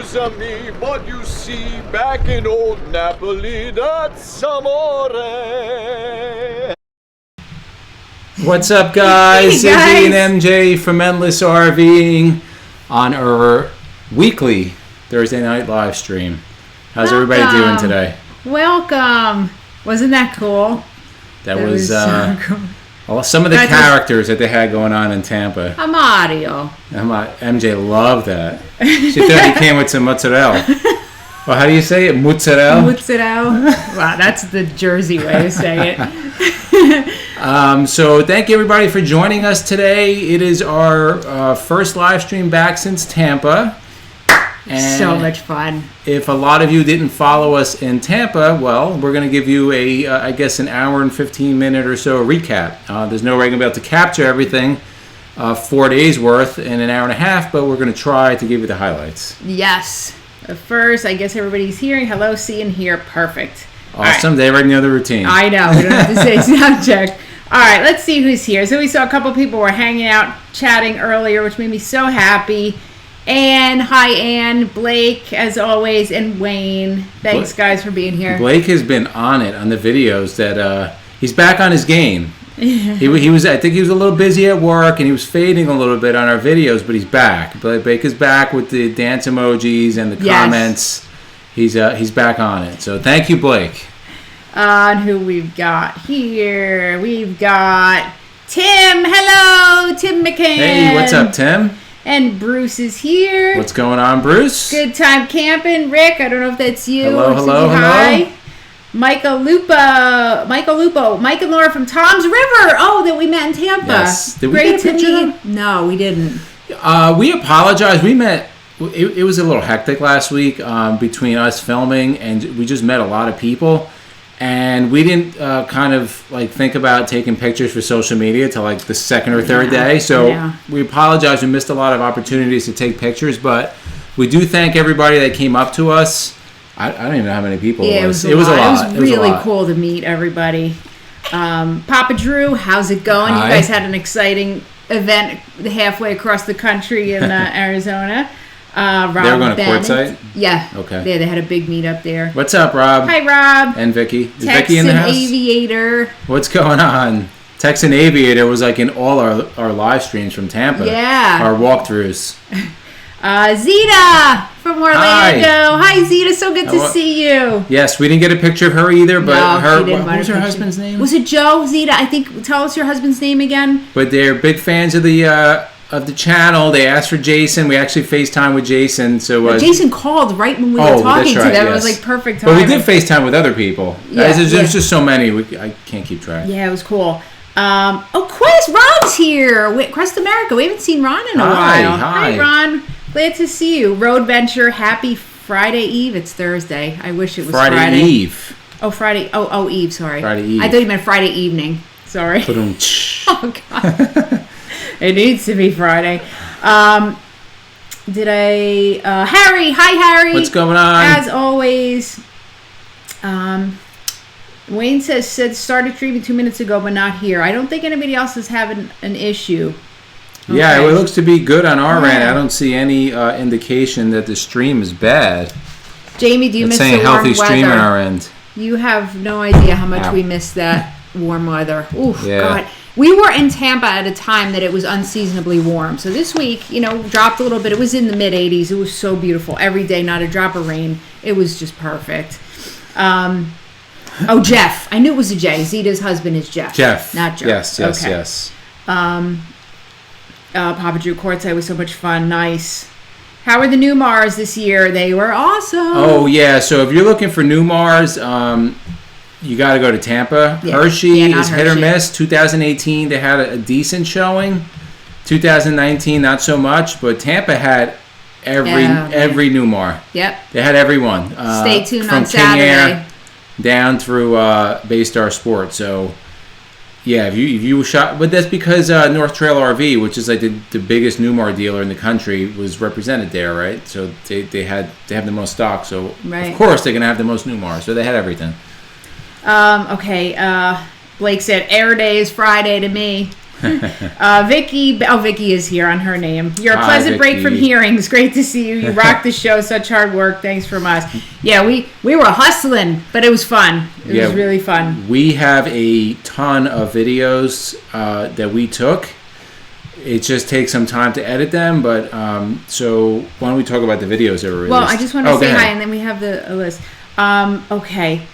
Scusami, but you see, back in old Napoli, that's amore. What's up, guys? Hey, guys. Izzy and MJ from Endless RVing on our weekly Thursday night live stream. How's everybody doing today? Welcome. Wasn't that cool? That was so cool. Some of the characters that they had going on in Tampa. Mario. MJ loved that. She thought he came with some mozzarella. Well, how do you say it? Mozzarella? Mozzarella. Wow, that's the Jersey way to say it. So thank you everybody for joining us today. It is our first live stream back since Tampa. And so much fun. If a lot of you didn't follow us in Tampa, well, we're going to give you I guess an hour and 15 minute or so recap. There's no way we're going to be able to capture everything 4 days worth in an hour and a half, but we're going to try to give you the highlights. Yes. First, I guess everybody's hearing. Hello, see and hear. Perfect. Awesome. Right. They already know the routine. I know. We don't have to say sound check. All right, let's see who's here. So we saw a couple people were hanging out, chatting earlier, which made me so happy. Anne, hi Anne, Blake, as always, and Wayne. Thanks, guys, for being here. Blake has been on it on the videos that he's back on his game. he was, I think he was a little busy at work and he was fading a little bit on our videos, but he's back. Blake is back with the dance emojis and the comments. He's back on it. So thank you, Blake. And who we've got here? We've got Tim. Hello, Tim McCann. Hey, what's up, Tim? And Bruce is here. What's going on, Bruce? Good time camping. Rick, I don't know if that's you. Hello. Hi. Michael Lupo. Mike and Laura from Tom's River. Oh, that we met in Tampa. Yes. Did we Great get a picture? to meet. No, we didn't. We apologize. We met. It was a little hectic last week between us filming, and we just met a lot of people. And we didn't kind of like think about taking pictures for social media till like the second or third day. So we apologize. We missed a lot of opportunities to take pictures, but we do thank everybody that came up to us. I don't even know how many people it was. It was a lot. It was really cool to meet everybody. Papa Drew, how's it going? Hi. You guys had an exciting event halfway across the country in Arizona. Rob they were going to Bennett. Quartzsite? Yeah. Okay. They had a big meetup there. What's up, Rob? Hi, Rob. And Vicky. Is Texan Vicky in the house? Aviator. What's going on? Texan Aviator was like in all our live streams from Tampa. Yeah. Our walkthroughs. Zita from Orlando. Hi, Zita. So good to see you. Yes, we didn't get a picture of her either, but what was her husband's name? Was it Joe? Zita, I think. Tell us your husband's name again. But they're big fans of the channel. They asked for Jason. We actually FaceTime with Jason. So Jason called right when we were talking to them. Yes. It was like perfect time. But we did FaceTime with other people. Yeah, There's just so many. I can't keep track. Yeah, it was cool. Quest, Ron's here. Crest America. We haven't seen Ron in a while. Hi, Ron. Glad to see you. Road Venture. Happy Friday Eve. It's Thursday. I wish it was Friday. Eve. Oh, Friday. Oh, Eve. Sorry. Friday Eve. I thought you meant Friday evening. Sorry. Oh, God. It needs to be Friday. Harry. Hi, Harry. What's going on? As always. Wayne said started streaming 2 minutes ago, but not here. I don't think anybody else is having an issue. Okay. Yeah, it looks to be good on our end. I don't see any indication that the stream is bad. Jamie, do you miss the warm weather? It's saying healthy stream on our end. You have no idea how much we miss that warm weather. Oof, yeah. God. We were in Tampa at a time that it was unseasonably warm. So this week, dropped a little bit. It was in the mid-80s. It was so beautiful. Every day, not a drop of rain. It was just perfect. Jeff. I knew it was a J. Zita's husband is Jeff. Jeff. Not Joe. Yes. Okay. Papa Drew Quartzsite was so much fun. Nice. How were the new Mars this year? They were awesome. Oh, yeah. So if you're looking for new Mars, you got to go to Tampa. Yeah. Hershey is hit or miss. 2018, they had a decent showing. 2019, not so much. But Tampa had every new Mar. Yep. They had everyone. Stay tuned from on Saturday. King Air down through Baystar Sport. So, yeah, if you shot, but that's because North Trail RV, which is like the biggest Newmar dealer in the country, was represented there, right? So they have the most stock. So of course they're gonna have the most Newmar. So they had everything. Okay. Blake said Air Day is Friday to me. Vicky is here on her name. You're a Hi, pleasant break Vicky. from hearings. Great to see you. You rocked the show. Such hard work. Thanks from us. Yeah, we were hustling, but it was fun. It was really fun. We have a ton of videos that we took. It just takes some time to edit them, but so why don't we talk about the videos that were released? Well, I just want to say go hi, ahead. and then we have a list. Okay.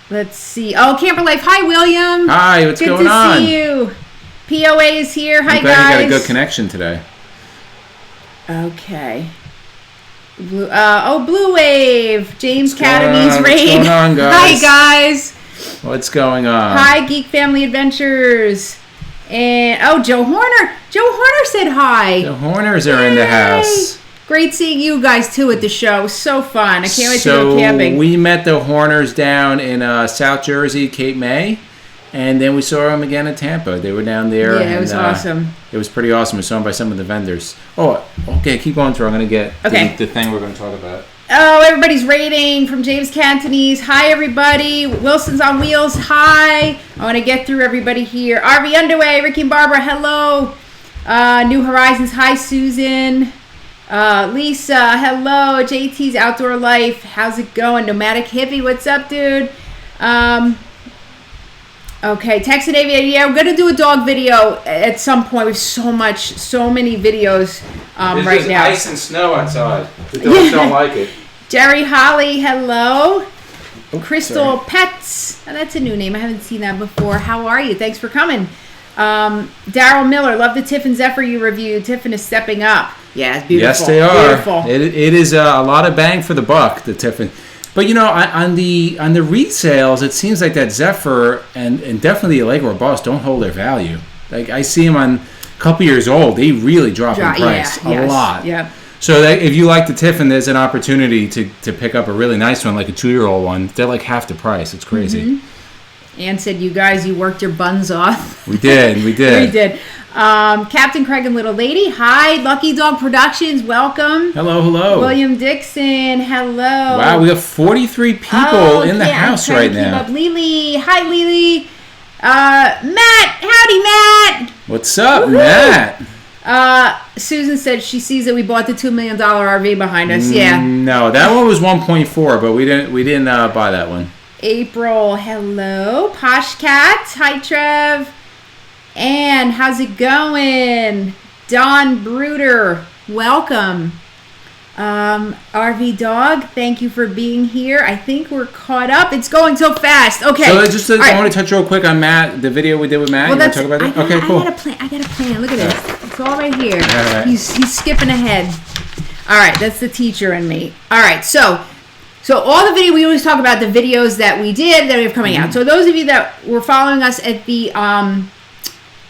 Let's see. Oh, Camper Life. Hi, William. Hi, what's Good going on? to see you. POA is here. Hi, I'm glad guys. you got a good connection today. Okay. Blue Wave. James What's going Cadamy's on? raid. What's going on, guys? Hi, guys. What's going on? Hi, Geek Family Adventures. And, Joe Horner. Joe Horner said hi. The Horners are in the house. Great seeing you guys, too, at the show. It was so fun. I can't wait to go camping. We met the Horners down in South Jersey, Cape May, and then we saw them again in Tampa. They were down there. Yeah, it was awesome. It was pretty awesome. We saw them by some of the vendors. Oh, okay, keep going through. I'm going to get the thing we're going to talk about. Oh, everybody's rating from James Cantonese. Hi, everybody. Wilson's on Wheels. Hi. I want to get through everybody here. RV Underway. Ricky and Barbara. Hello. New Horizons. Hi, Susan. Lisa. Hello. JT's Outdoor Life. How's it going? Nomadic Hippie. What's up, dude? Okay. Texan Aviator. Yeah, we're going to do a dog video at some point. We have so many videos right now. Ice and snow outside. The dogs don't like it. Jerry Holly, hello. Crystal sorry. Pets. Oh, that's a new name. I haven't seen that before. How are you? Thanks for coming. Daryl Miller, love the Tiff and Zephyr you reviewed. Tiffin is stepping up. Yeah, it's beautiful. Yes, they are. Beautiful. It is a lot of bang for the buck, the Tiffin. But on the resales, it seems like that Zephyr and definitely the Allegra Boss don't hold their value. Like I see them on a couple years old, they really drop in price a lot. Yeah. So that if you like the Tiffin, there's an opportunity to pick up a really nice one, like a 2-year-old one. They're like half the price. It's crazy. Mm-hmm. Ann said, "You guys, you worked your buns off." We did. We did. Captain Craig and Little Lady. Hi, Lucky Dog Productions. Welcome. Hello. William Dixon. Hello. Wow, we have 43 people in the house right now. Lily. Hi, Lily. Matt. Howdy, Matt. What's up, Woo-hoo. Matt? Susan said she sees that we bought the $2 million RV behind us. Yeah. No, that one was 1.4, but we didn't buy that one. April, hello. Posh Cat, hi Trev. And how's it going? Don Bruder, welcome. RV Dog, thank you for being here. I think we're caught up. It's going so fast. Okay. So I want to touch real quick on Matt, the video we did with Matt. Well, you want to talk about that? Okay, cool. I got a plan. Look at this. It's all right here. All right. He's skipping ahead. All right, that's the teacher in me. All right, so all the video, we always talk about the videos that we did that we have coming out. So those of you that were following us at the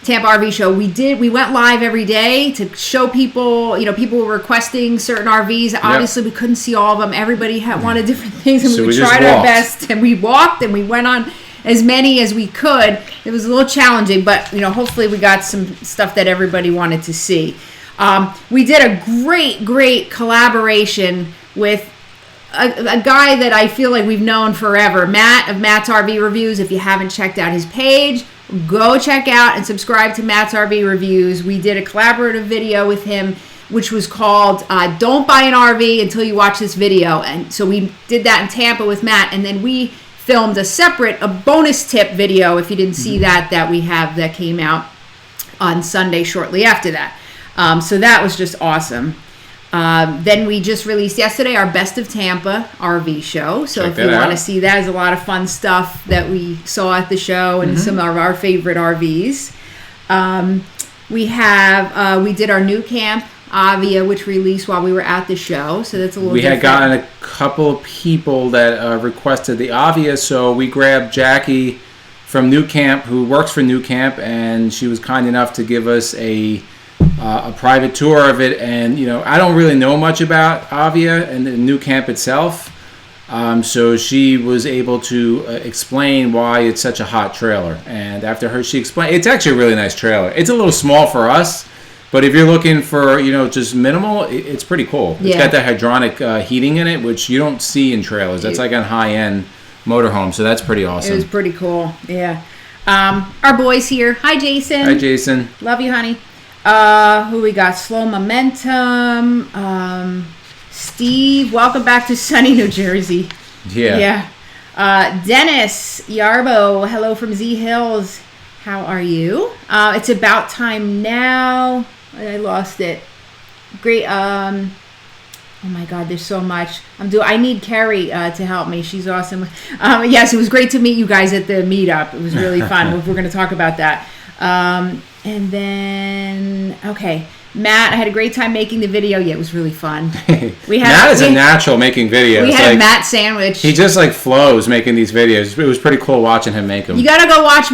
Tampa RV Show, we went live every day to show people, people were requesting certain RVs. Obviously, we couldn't see all of them. Everybody wanted different things, and So we tried our best, and we walked, and we went on as many as we could. It was a little challenging, but, hopefully we got some stuff that everybody wanted to see. We did a great collaboration with a guy that I feel like we've known forever, Matt of Matt's RV Reviews. If you haven't checked out his page, go check out and subscribe to Matt's RV Reviews. We did a collaborative video with him, which was called Don't Buy an RV Until You Watch This Video. And so we did that in Tampa with Matt, and then we filmed a bonus tip video, if you didn't see that we have that came out on Sunday shortly after that. So that was just awesome. Then we just released yesterday our Best of Tampa RV show. So if you want to see that, there's a lot of fun stuff that we saw at the show and some of our favorite RVs. We did our new camp, Avia, which released while we were at the show. So that's a little different. We had gotten a couple of people that requested the Avia, so we grabbed Jackie from New Camp, who works for New Camp, and she was kind enough to give us a private tour of it. And I don't really know much about Avia and the New Camp itself, so she was able to explain why it's such a hot trailer. And after she explained, it's actually a really nice trailer. It's a little small for us, but if you're looking for just minimal, it's pretty cool. It's got that hydronic heating in it, which you don't see in trailers. That's like on high-end motorhome, so that's pretty awesome. It was pretty cool, yeah. Our boys here. Hi, Jason. Hi, Jason. Love you, honey. Who we got? Slow Momentum. Steve, welcome back to sunny New Jersey. Yeah. Dennis Yarbo, hello from Z Hills. How are you? It's about time now. I lost it. Great. Oh my God, there's so much. I need Carrie to help me. She's awesome. Yes, it was great to meet you guys at the meetup. It was really fun. We're going to talk about that. And then, okay. Matt, I had a great time making the video. Yeah, it was really fun. Matt is a natural making videos. We had a Matt sandwich. He just flows making these videos. It was pretty cool watching him make them. You got to go watch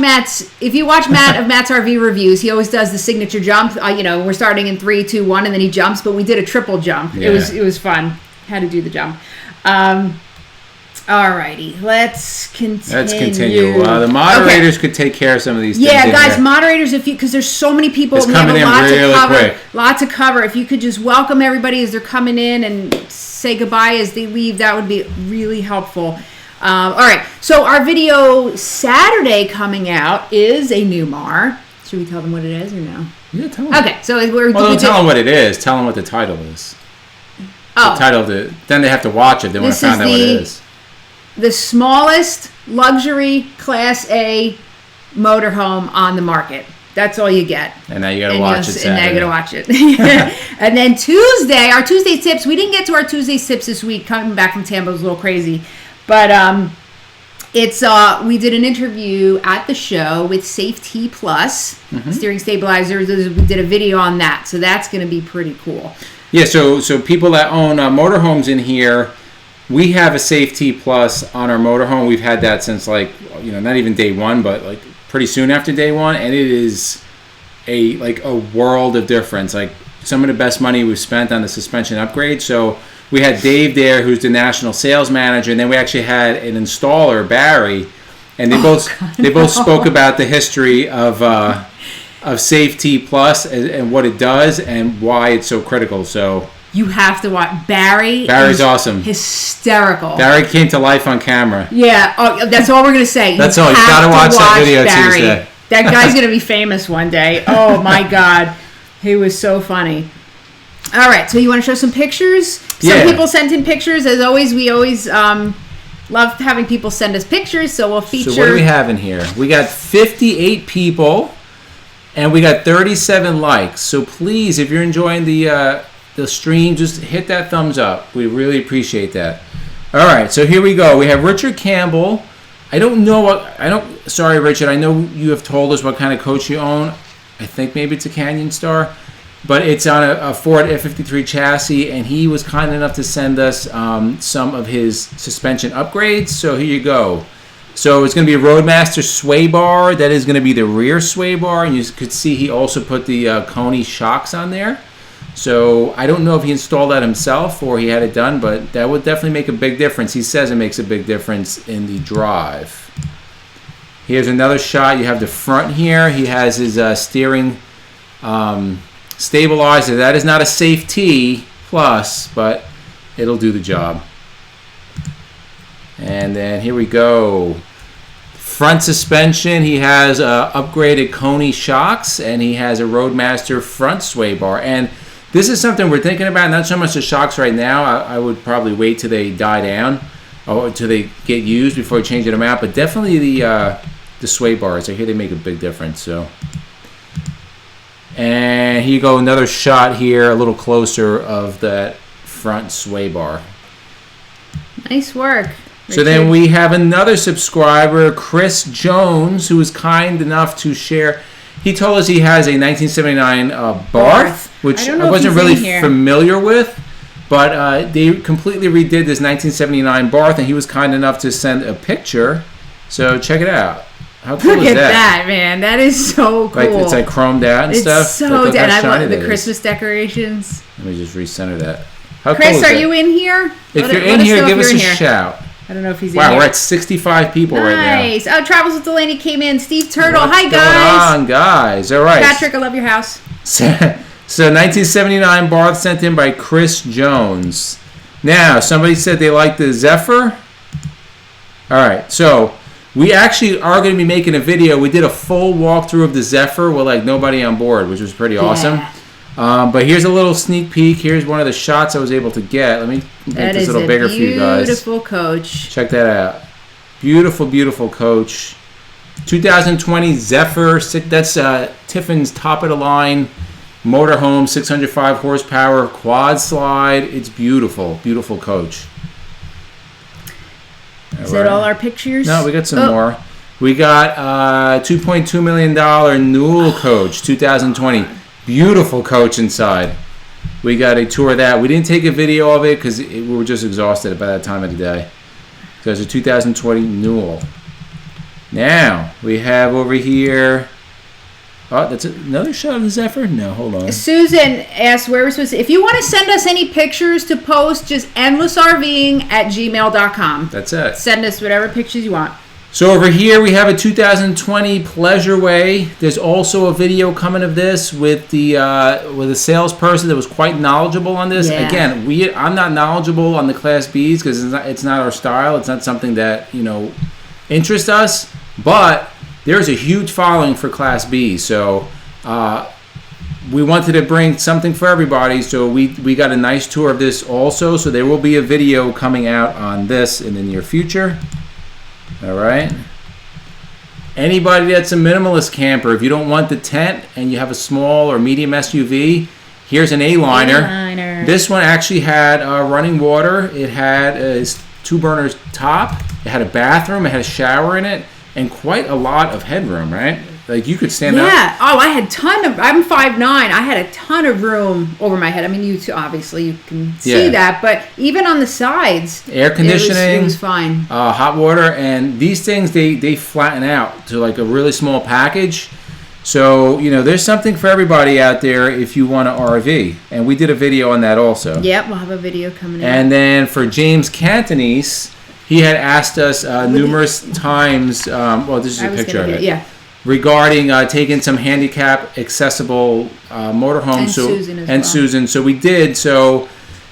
if you watch Matt of Matt's RV reviews, he always does the signature jump. We're starting in 3, 2, 1, and then he jumps, but we did a triple jump. Yeah. It was fun. Had to do the jump. Alrighty, let's continue. The moderators could take care of some of these things. Yeah, guys, moderators, because there's so many people, it's coming in really quick. Lots to cover. If you could just welcome everybody as they're coming in and say goodbye as they leave, that would be really helpful. All right, so our video Saturday coming out is a new Mar. Should we tell them what it is or no? Yeah, tell them. Okay, so don't tell them what it is. Tell them what the title is. Oh. The title then they have to watch it. They want to find out what it is. The smallest luxury Class A motorhome on the market. That's all you get. And now you got to watch it Saturday. And now you got to watch it. And then Tuesday, our Tuesday tips. We didn't get to our Tuesday tips this week. Coming back from Tampa was a little crazy. But we did an interview at the show with Safety Plus, steering stabilizers. We did a video on that. So that's going to be pretty cool. Yeah, so people that own motorhomes in here, we have a Safety Plus on our motorhome. We've had that since not even day one, but pretty soon after day one, and it is a world of difference. Some of the best money we've spent on the suspension upgrade. So we had Dave there, who's the national sales manager, and then we actually had an installer, Barry, and they both spoke about the history of Safety Plus and what it does and why it's so critical. So you have to watch. Barry's awesome. Hysterical. Barry came to life on camera. Yeah. Oh, that's all we're going to say. That's all. You got to watch that video Barry. Tuesday. That guy's going to be famous one day. Oh, my God. He was so funny. All right. So you want to show some pictures? Some people sent in pictures. As always, we always love having people send us pictures. So we'll feature. So what do we have in here? We got 58 people, and we got 37 likes. So please, if you're enjoying the stream, just hit that thumbs up. We really appreciate that. All right, so here we go. We have Richard Campbell. Sorry, Richard. I know you have told us what kind of coach you own. I think maybe it's a Canyon Star, but it's on a Ford F53 chassis, and he was kind enough to send us some of his suspension upgrades. So here you go. So it's going to be a Roadmaster sway bar. That is going to be the rear sway bar, and you could see he also put the Coney shocks on there. So I don't know if he installed that himself or he had it done, but that would definitely make a big difference. He says it makes a big difference in the drive. Here's another shot. You have the front here. He has his steering stabilizer. That is not a Safety Plus, but it'll do the job. And then here we go. Front suspension, he has upgraded Coney shocks, and he has a Roadmaster front sway bar. And this is something we're thinking about, not so much the shocks right now. I would probably wait till they die down or till they get used before changing them out. But definitely the sway bars. I hear they make a big difference. So, and here you go, another shot here, a little closer of that front sway bar. Nice work. So then we have another subscriber, Chris Jones, who was kind enough to share. He told us he has a 1979 Barth, which I wasn't really familiar with, but they completely redid this 1979 Barth, and he was kind enough to send a picture. So check it out. How cool Look is at that, man. That is so cool. It's chromed out and stuff. It's so dead. I love the Christmas decorations. Let me just recenter that. How Chris, cool is are you in here? If you're in here, give us a shout. I don't know if he's in here. Wow, we're at 65 people right now. Nice. Oh, Travels with Delaney came in. Steve Turtle. Hi, guys. What's going on, guys? All right. Patrick, I love your house. So 1979 Barth sent in by Chris Jones. Now, somebody said they like the Zephyr. All right. So We actually are going to be making a video. We did a full walkthrough of the Zephyr with like nobody on board, which was pretty awesome. But here's a little sneak peek. Here's one of the shots I was able to get. Let me make this a little bigger for you guys. Beautiful coach. Check that out. Beautiful, beautiful coach. 2020 Zephyr. That's Tiffin's top of the line motorhome, 605 horsepower quad slide. It's beautiful, beautiful coach. Is that all our pictures? No, we got some more. We got $2.2 million Newell coach, 2020. Beautiful coach inside. We got a tour of that. We didn't take a video of it because we were just exhausted by that time of the day. So it's a 2020 Newell. Now, we have over here... Oh, that's another shot of the Zephyr? No, hold on. Susan asked where we're supposed to... If you want to send us any pictures to post, just endlessrving@gmail.com. That's it. Send us whatever pictures you want. So over here we have a 2020 Pleasureway. There's also a video coming of this with a salesperson that was quite knowledgeable on this. Yeah. Again, I'm not knowledgeable on the Class Bs because it's not our style. It's not something that interests us. But there's a huge following for Class B, so we wanted to bring something for everybody. So we got a nice tour of this also. So there will be a video coming out on this in the near future. All right. Anybody that's a minimalist camper, if you don't want the tent and you have a small or medium SUV, here's an A-liner. This one actually had running water. It had a 2-burner top. It had a bathroom. It had a shower in it. And quite a lot of headroom, right? Like you could stand up. Yeah. Oh, I'm 5'9". I had a ton of room over my head. I mean, you obviously you can see that, but even on the sides, air conditioning, it was fine. Hot water, and these things they flatten out to like a really small package. So there's something for everybody out there if you want to RV, and we did a video on that also. Yep, we'll have a video coming in. And then for James Cantonese, he had asked us numerous times. This is a picture of it. Yeah. Regarding taking some handicap accessible motorhomes. And Susan. So we did. So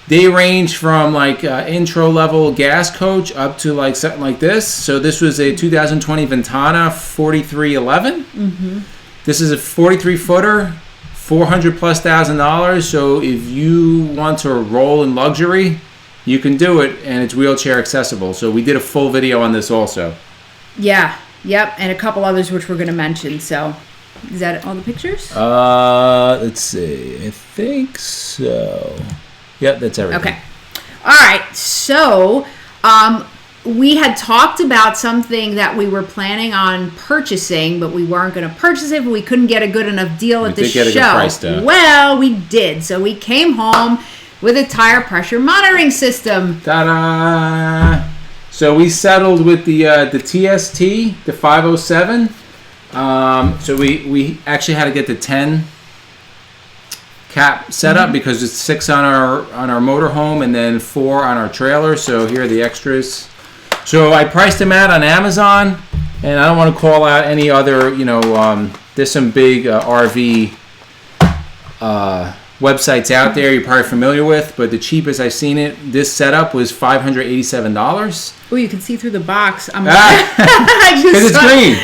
they range from like intro level gas coach up to like something like this. So this was a 2020 Ventana 4311. Mm-hmm. This is a 43 footer, $400,000+. So if you want to roll in luxury, you can do it, and it's wheelchair accessible. So we did a full video on this also. Yeah. Yep, and a couple others which we're going to mention. So, is that all the pictures? Let's see. I think so. Yep, that's everything. Okay. All right. So, we had talked about something that we were planning on purchasing, but we weren't going to purchase it, but we couldn't get a good enough deal at the show. We did get a good price, though. Well, we did. So, we came home with a tire pressure monitoring system. Ta-da! So we settled with the TST, the 507. So we actually had to get the 10 cap set up because it's 6 on our motorhome and then 4 on our trailer. So here are the extras. So I priced them out on Amazon, and I don't want to call out any other. There's some big RV websites out there you're probably familiar with, but the cheapest I've seen it, this setup was $587. Oh, you can see through the box. Because it's green.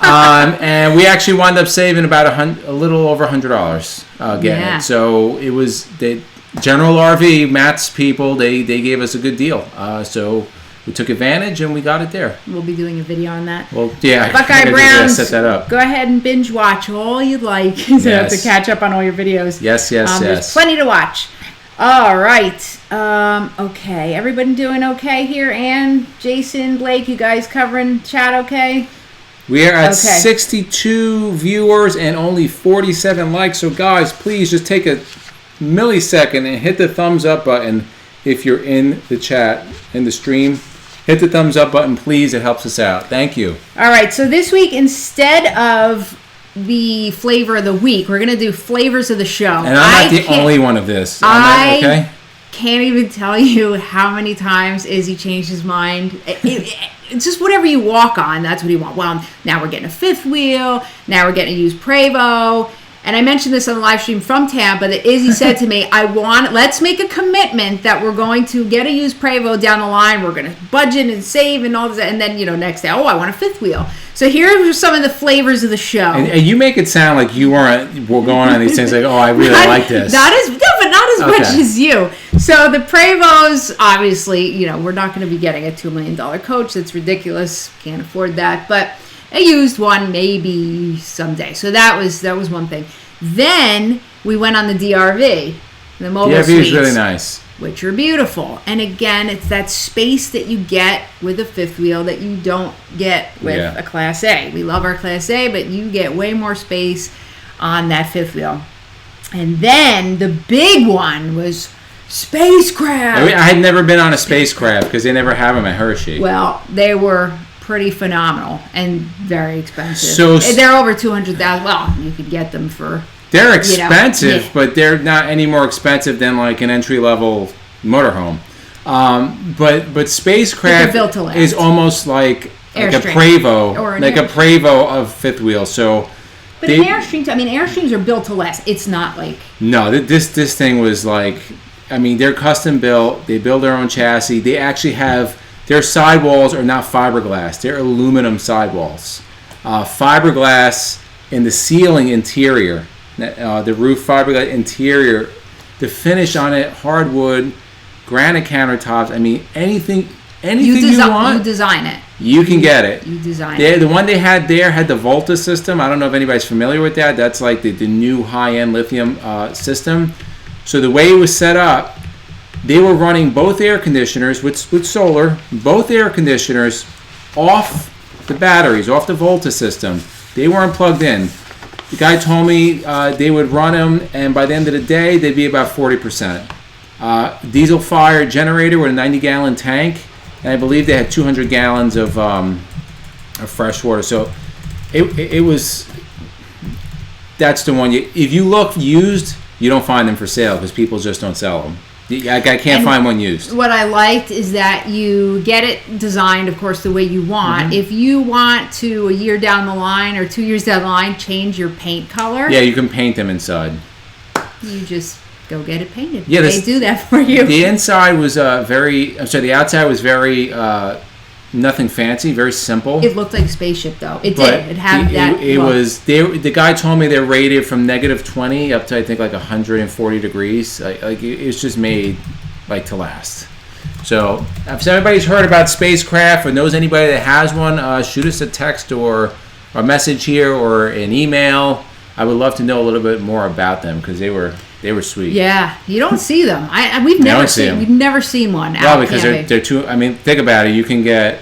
And we actually wound up saving about a little over $100 getting it. So it was the General RV, Matt's people, they gave us a good deal. So we took advantage and we got it there. We'll be doing a video on that. Well, yeah. Buckeye Browns, set that up. Go ahead and binge watch all you'd like to catch up on all your videos. Yes. There's plenty to watch. All right. Okay. Everybody doing okay here? Ann, Jason, Blake, you guys covering chat okay? We are at 62 viewers and only 47 likes. So, guys, please just take a millisecond and hit the thumbs up button if you're in the chat, in the stream. Hit the thumbs up button, please. It helps us out. Thank you. All right. So this week, instead of the flavor of the week, we're going to do flavors of the show. And I'm not the only one of this. I can't even tell you how many times Izzy changed his mind. It's just whatever you walk on, that's what you want. Well, now we're getting a fifth wheel. Now we're getting a used Prevost. And I mentioned this on the live stream from Tampa that Izzy said to me, let's make a commitment that we're going to get a used Prevost down the line. We're going to budget and save and all this. And then, next day, I want a fifth wheel. So here are some of the flavors of the show. And you make it sound like you were going on these things like, I really like this. Not as much as you. So the Prevost, obviously, we're not going to be getting a $2 million coach. That's ridiculous. Can't afford that. But a used one maybe someday. So that was one thing. Then we went on the DRV, the mobile DRV suites, is really nice, which are beautiful. And again, it's that space that you get with a fifth wheel that you don't get with a Class A. We love our Class A, but you get way more space on that fifth wheel. And then the big one was Spacecraft. I had never been on a Spacecraft because they never have them at Hershey. Well, they were pretty phenomenal and very expensive. So they're over $200,000. Well, you could get them for. They're expensive, but they're not any more expensive than like an entry level motorhome. But Spacecraft is almost like a Prevost, like a Prevost of fifth wheel. So. But Airstreams are built to last. It's not like. No, this thing was like, they're custom built. They build their own chassis. They actually have. Their sidewalls are not fiberglass. They're aluminum sidewalls. Fiberglass in the ceiling interior. The roof fiberglass interior. The finish on it, hardwood, granite countertops. Anything you want. You design it. You can get it. You design it. The one they had there had the Volta system. I don't know if anybody's familiar with that. That's like the new high-end lithium system. So the way it was set up, they were running both air conditioners with solar, both air conditioners off the batteries, off the Volta system. They weren't plugged in. The guy told me they would run them, and by the end of the day, they'd be about 40%. Diesel-fired generator with a 90-gallon tank, and I believe they had 200 gallons of fresh water. So it was. That's the one. If you look used, you don't find them for sale because people just don't sell them. I can't find one used. What I liked is that you get it designed, of course, the way you want. Mm-hmm. If you want to, a year down the line or 2 years down the line, change your paint color. Yeah, you can paint them inside. You just go get it painted. Yeah, they do that for you. The inside was the outside was very, nothing fancy, very simple. It looked like a spaceship, though. It did. It had that It look. was. The guy told me they're rated from -20 up to I think like 140 degrees. Like it's just made like to last. So if anybody's heard about Spacecraft or knows anybody that has one, shoot us a text or a message here or an email. I would love to know a little bit more about them because they were sweet. Yeah, you don't see them. We've never seen one. Well, because they're too. Think about it. You can get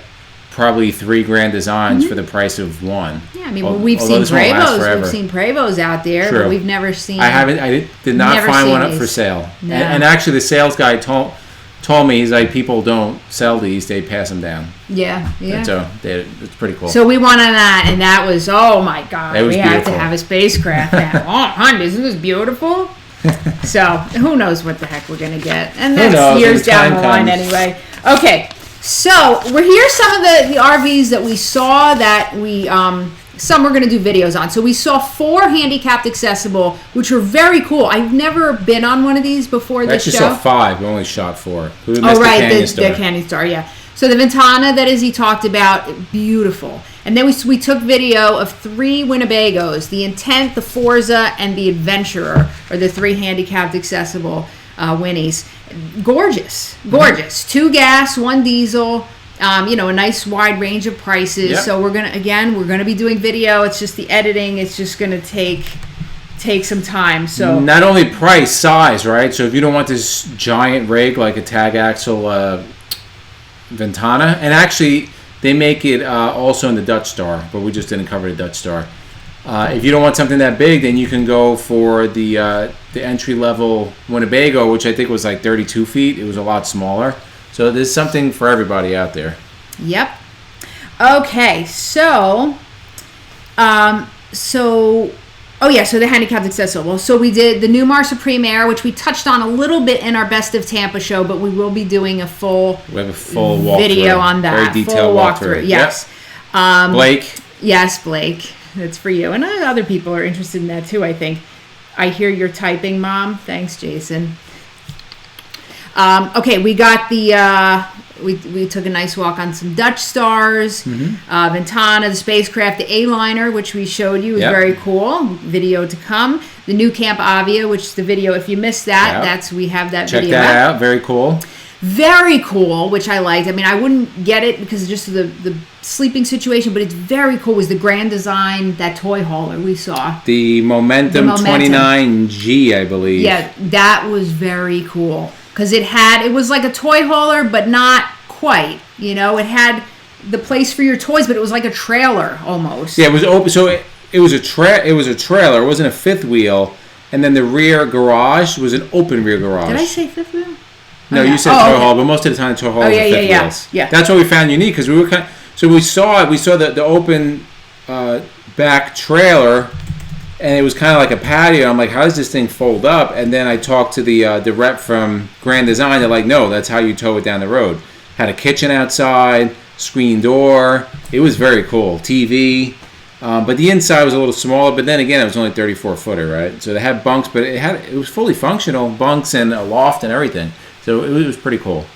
probably $3,000 designs for the price of one. Yeah, we've seen Prevost. We've seen Prevost out there, but we've never seen. I did not find one up for sale. No. And actually, the sales guy told me, he's like, people don't sell these; they pass them down. Yeah. So it's pretty cool. So we went on that, and that was my god. That was we beautiful. had to have a Spacecraft now. Oh, hon, isn't this beautiful? So who knows what the heck we're gonna get, and that's years down the line anyway. Okay, so here's some of the RVs that we saw that we some we're gonna do videos on. So we saw 4 handicapped accessible, which are very cool. I've never been on one of these before. I actually saw 5. We only shot 4. The Canyon Star, yeah. So the Ventana that Izzy talked about, beautiful. And then we took video of 3 Winnebagos. The Intent, the Forza, and the Adventurer are the 3 handicapped accessible Winnies. Gorgeous. 2 gas, 1 diesel. A nice wide range of prices. Yep. So we're gonna be doing video. It's just the editing. It's just gonna take some time. So not only price, size, right? So if you don't want this giant rig like a tag axle Ventana, and actually they make it also in the Dutch Star, but we just didn't cover the Dutch Star. If you don't want something that big, then you can go for the entry level Winnebago, which I think was like 32 feet. It was a lot smaller. So there's something for everybody out there. Yep. Okay, so so the handicapped accessible. So we did the Newmar Supreme Air, which we touched on a little bit in our Best of Tampa show, but we will be doing a full video on that. Very detailed walkthrough. Yes. Yep. Blake. Yes, Blake. That's for you. And other people are interested in that too, I think. I hear you're typing, Mom. Thanks, Jason. Okay, we got the... We took a nice walk on some Dutch stars, Ventana, the Spacecraft, the A-liner, which we showed you, was very cool. Video to come. The new Camp Avia, which is the video. If you missed that, we have that video. Check that out. Very cool. Very cool, which I liked. I mean, I wouldn't get it because of just the sleeping situation, but it's very cool. It was the Grand Design, that toy hauler we saw. The Momentum 29G, I believe. Yeah, that was very cool. Because it was like a toy hauler, but not quite. You know, it had the place for your toys, but it was like a trailer almost. Yeah, it was open. So it was a trailer. It wasn't a fifth wheel. And then the rear garage was an open rear garage. Did I say fifth wheel? No, you said toy hauler, but most of the time the toy hauler was fifth wheels. Yeah. That's what we found unique because we were so we saw it. We saw the open back trailer. And it was kind of like a patio. I'm like, how does this thing fold up? And then I talked to the rep from Grand Design. They're like, no, that's how you tow it down the road. Had a kitchen outside, screen door. It was very cool. TV. But the inside was a little smaller. But then again, it was only 34-footer, right? So they had bunks, but it was fully functional. Bunks and a loft and everything. So it was pretty cool.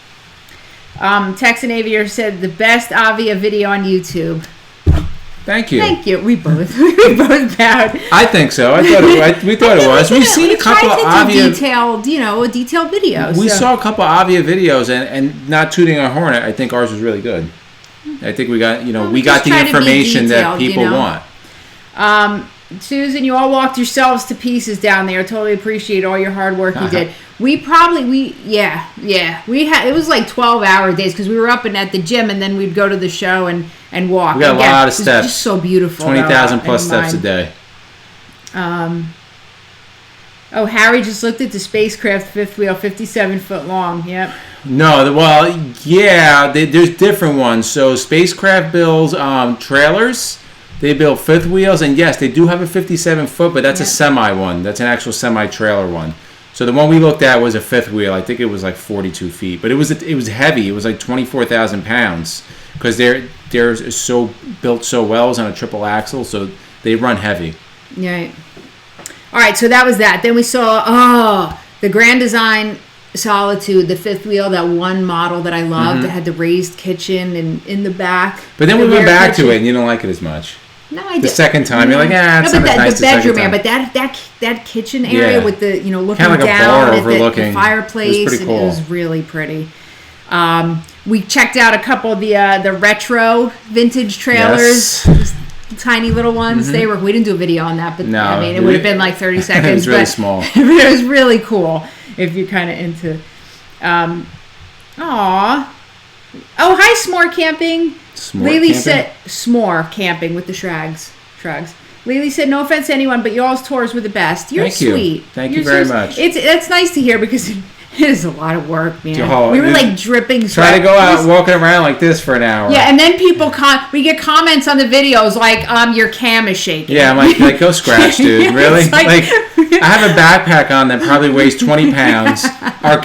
Texan Aviator said, the best Avia video on YouTube. Thank you. Thank you. We both bowed. I think so. We thought it was. We've seen a couple of Avia detailed videos. We saw a couple of Avia videos, and not tooting our horn. I think ours was really good. I think we got the information that people want. Susan, you all walked yourselves to pieces down there. Totally appreciate all your hard work you did. It was like 12-hour days because we were up and at the gym, and then we'd go to the show and walk. We got a lot of steps. Just so beautiful. 20,000 plus steps a day. Harry just looked at the Spacecraft fifth wheel, 57 foot long. Yep. No, well, yeah, there's different ones. So Spacecraft builds trailers. They build fifth wheels, and yes, they do have a 57 foot, but that's a semi one. That's an actual semi trailer one. So the one we looked at was a fifth wheel. I think it was like 42 feet, but it was heavy. It was like 24,000 pounds because they're built so well. It's on a triple axle, so they run heavy. Right. All right, so that was that. Then we saw the Grand Design Solitude, the fifth wheel, that one model that I loved that had the raised kitchen and in the back. But then we went back to it, and you don't like it as much. No, I did. The second time, you're like, it's not as nice the bedroom area, but that kitchen area with the looking kind of like down a bar at overlooking the fireplace, it was pretty cool. It was really pretty. We checked out a couple of the retro vintage trailers, tiny little ones. We didn't do a video on that, but no, I mean it would have been like 30 seconds. It was really small. It was really cool if you're kind of into. Oh, hi, S'more Camping. Lily said S'more Camping with the Shrags. Lily said, no offense to anyone, but y'all's tours were the best. You're sweet. Thank you very much. It's nice to hear because it is a lot of work, man. Oh, we were like dripping sweat. Try to go out walking around like this for an hour. Yeah, and then people we get comments on the videos like, your cam is shaking. Yeah, I'm like go scratch, dude. Yeah, really? like I have a backpack on that probably weighs 20 pounds. Our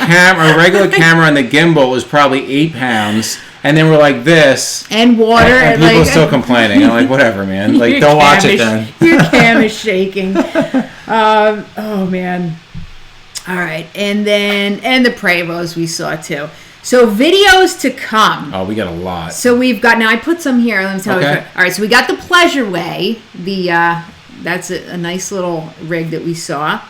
regular camera on the gimbal is probably 8 pounns. And then we're like this. And water. And people are still complaining. I'm like, whatever, man. Like, don't watch it then. Your cam is shaking. Oh, man. All right. And the Prevost we saw, too. So, videos to come. Oh, we got a lot. So, we've got... Now, I put some here. Let me tell you. All right. So, we got the Pleasure Way. That's a nice little rig that we saw.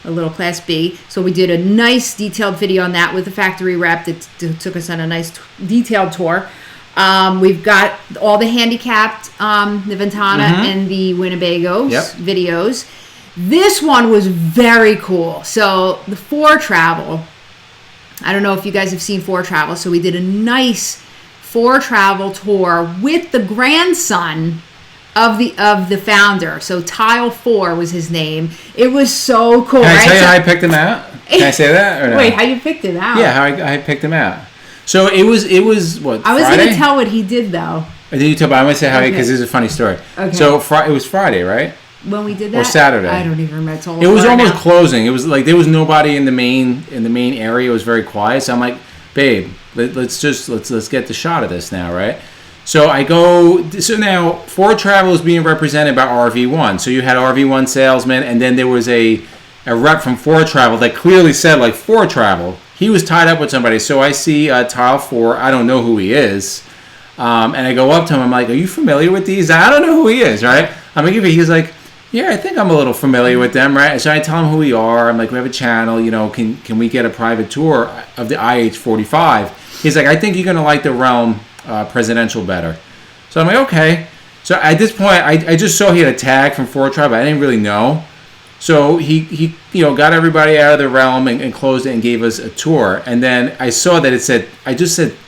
A little Class B. So we did a nice detailed video on that with the factory rep that took us on a nice detailed tour. We've got all the handicapped, the Ventana and the Winnebago videos. This one was very cool. So the 4Travel. I don't know if you guys have seen 4Travel. So we did a nice 4Travel tour with the grandson of the founder. So Tile 4 was his name. It was so cool. Can I tell you how I picked him out? Can I say that or no? Wait, how you picked him out? Yeah, how I picked him out. So it was what? I was Friday? going to tell what he did though. Did you tell? I'm going to say how because this is a funny story. Okay. So it was Friday, right? When we did that, or Saturday? I don't even remember. It was almost closing. It was like there was nobody in the main area. It was very quiet. So I'm like, babe, let's get the shot of this now, right? So I go. So now 4Travel is being represented by RV1. So you had RV1 salesman, and then there was a a rep from 4 Travel that clearly said, like, 4 Travel. He was tied up with somebody. So I see tile 4. I don't know who he is. And I go up to him. I'm like, are you familiar with these? I don't know who he is, right? I'm like, he's like, yeah, I think I'm a little familiar with them, right? So I tell him who we are. I'm like, we have a channel. You know, can we get a private tour of the IH-45? He's like, I think you're going to like the Realm Presidential better. So I'm like, okay. So at this point, I just saw he had a tag from 4 Travel. I didn't really know. So he got everybody out of the Realm and closed it and gave us a tour. And then I saw that it said,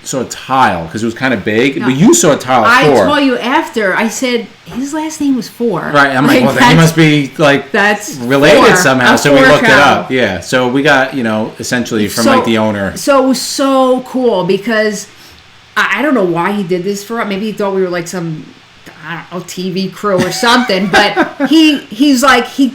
saw tile because it was kind of big. No, but you saw tile 4. I told you after. I said his last name was 4. Right. I'm like, well, then he must be like that's related 4, somehow. So we looked it up. Yeah. So we got essentially from like the owner. So it was so cool because I don't know why he did this for us. Maybe he thought we were like some TV crew or something. But he's like he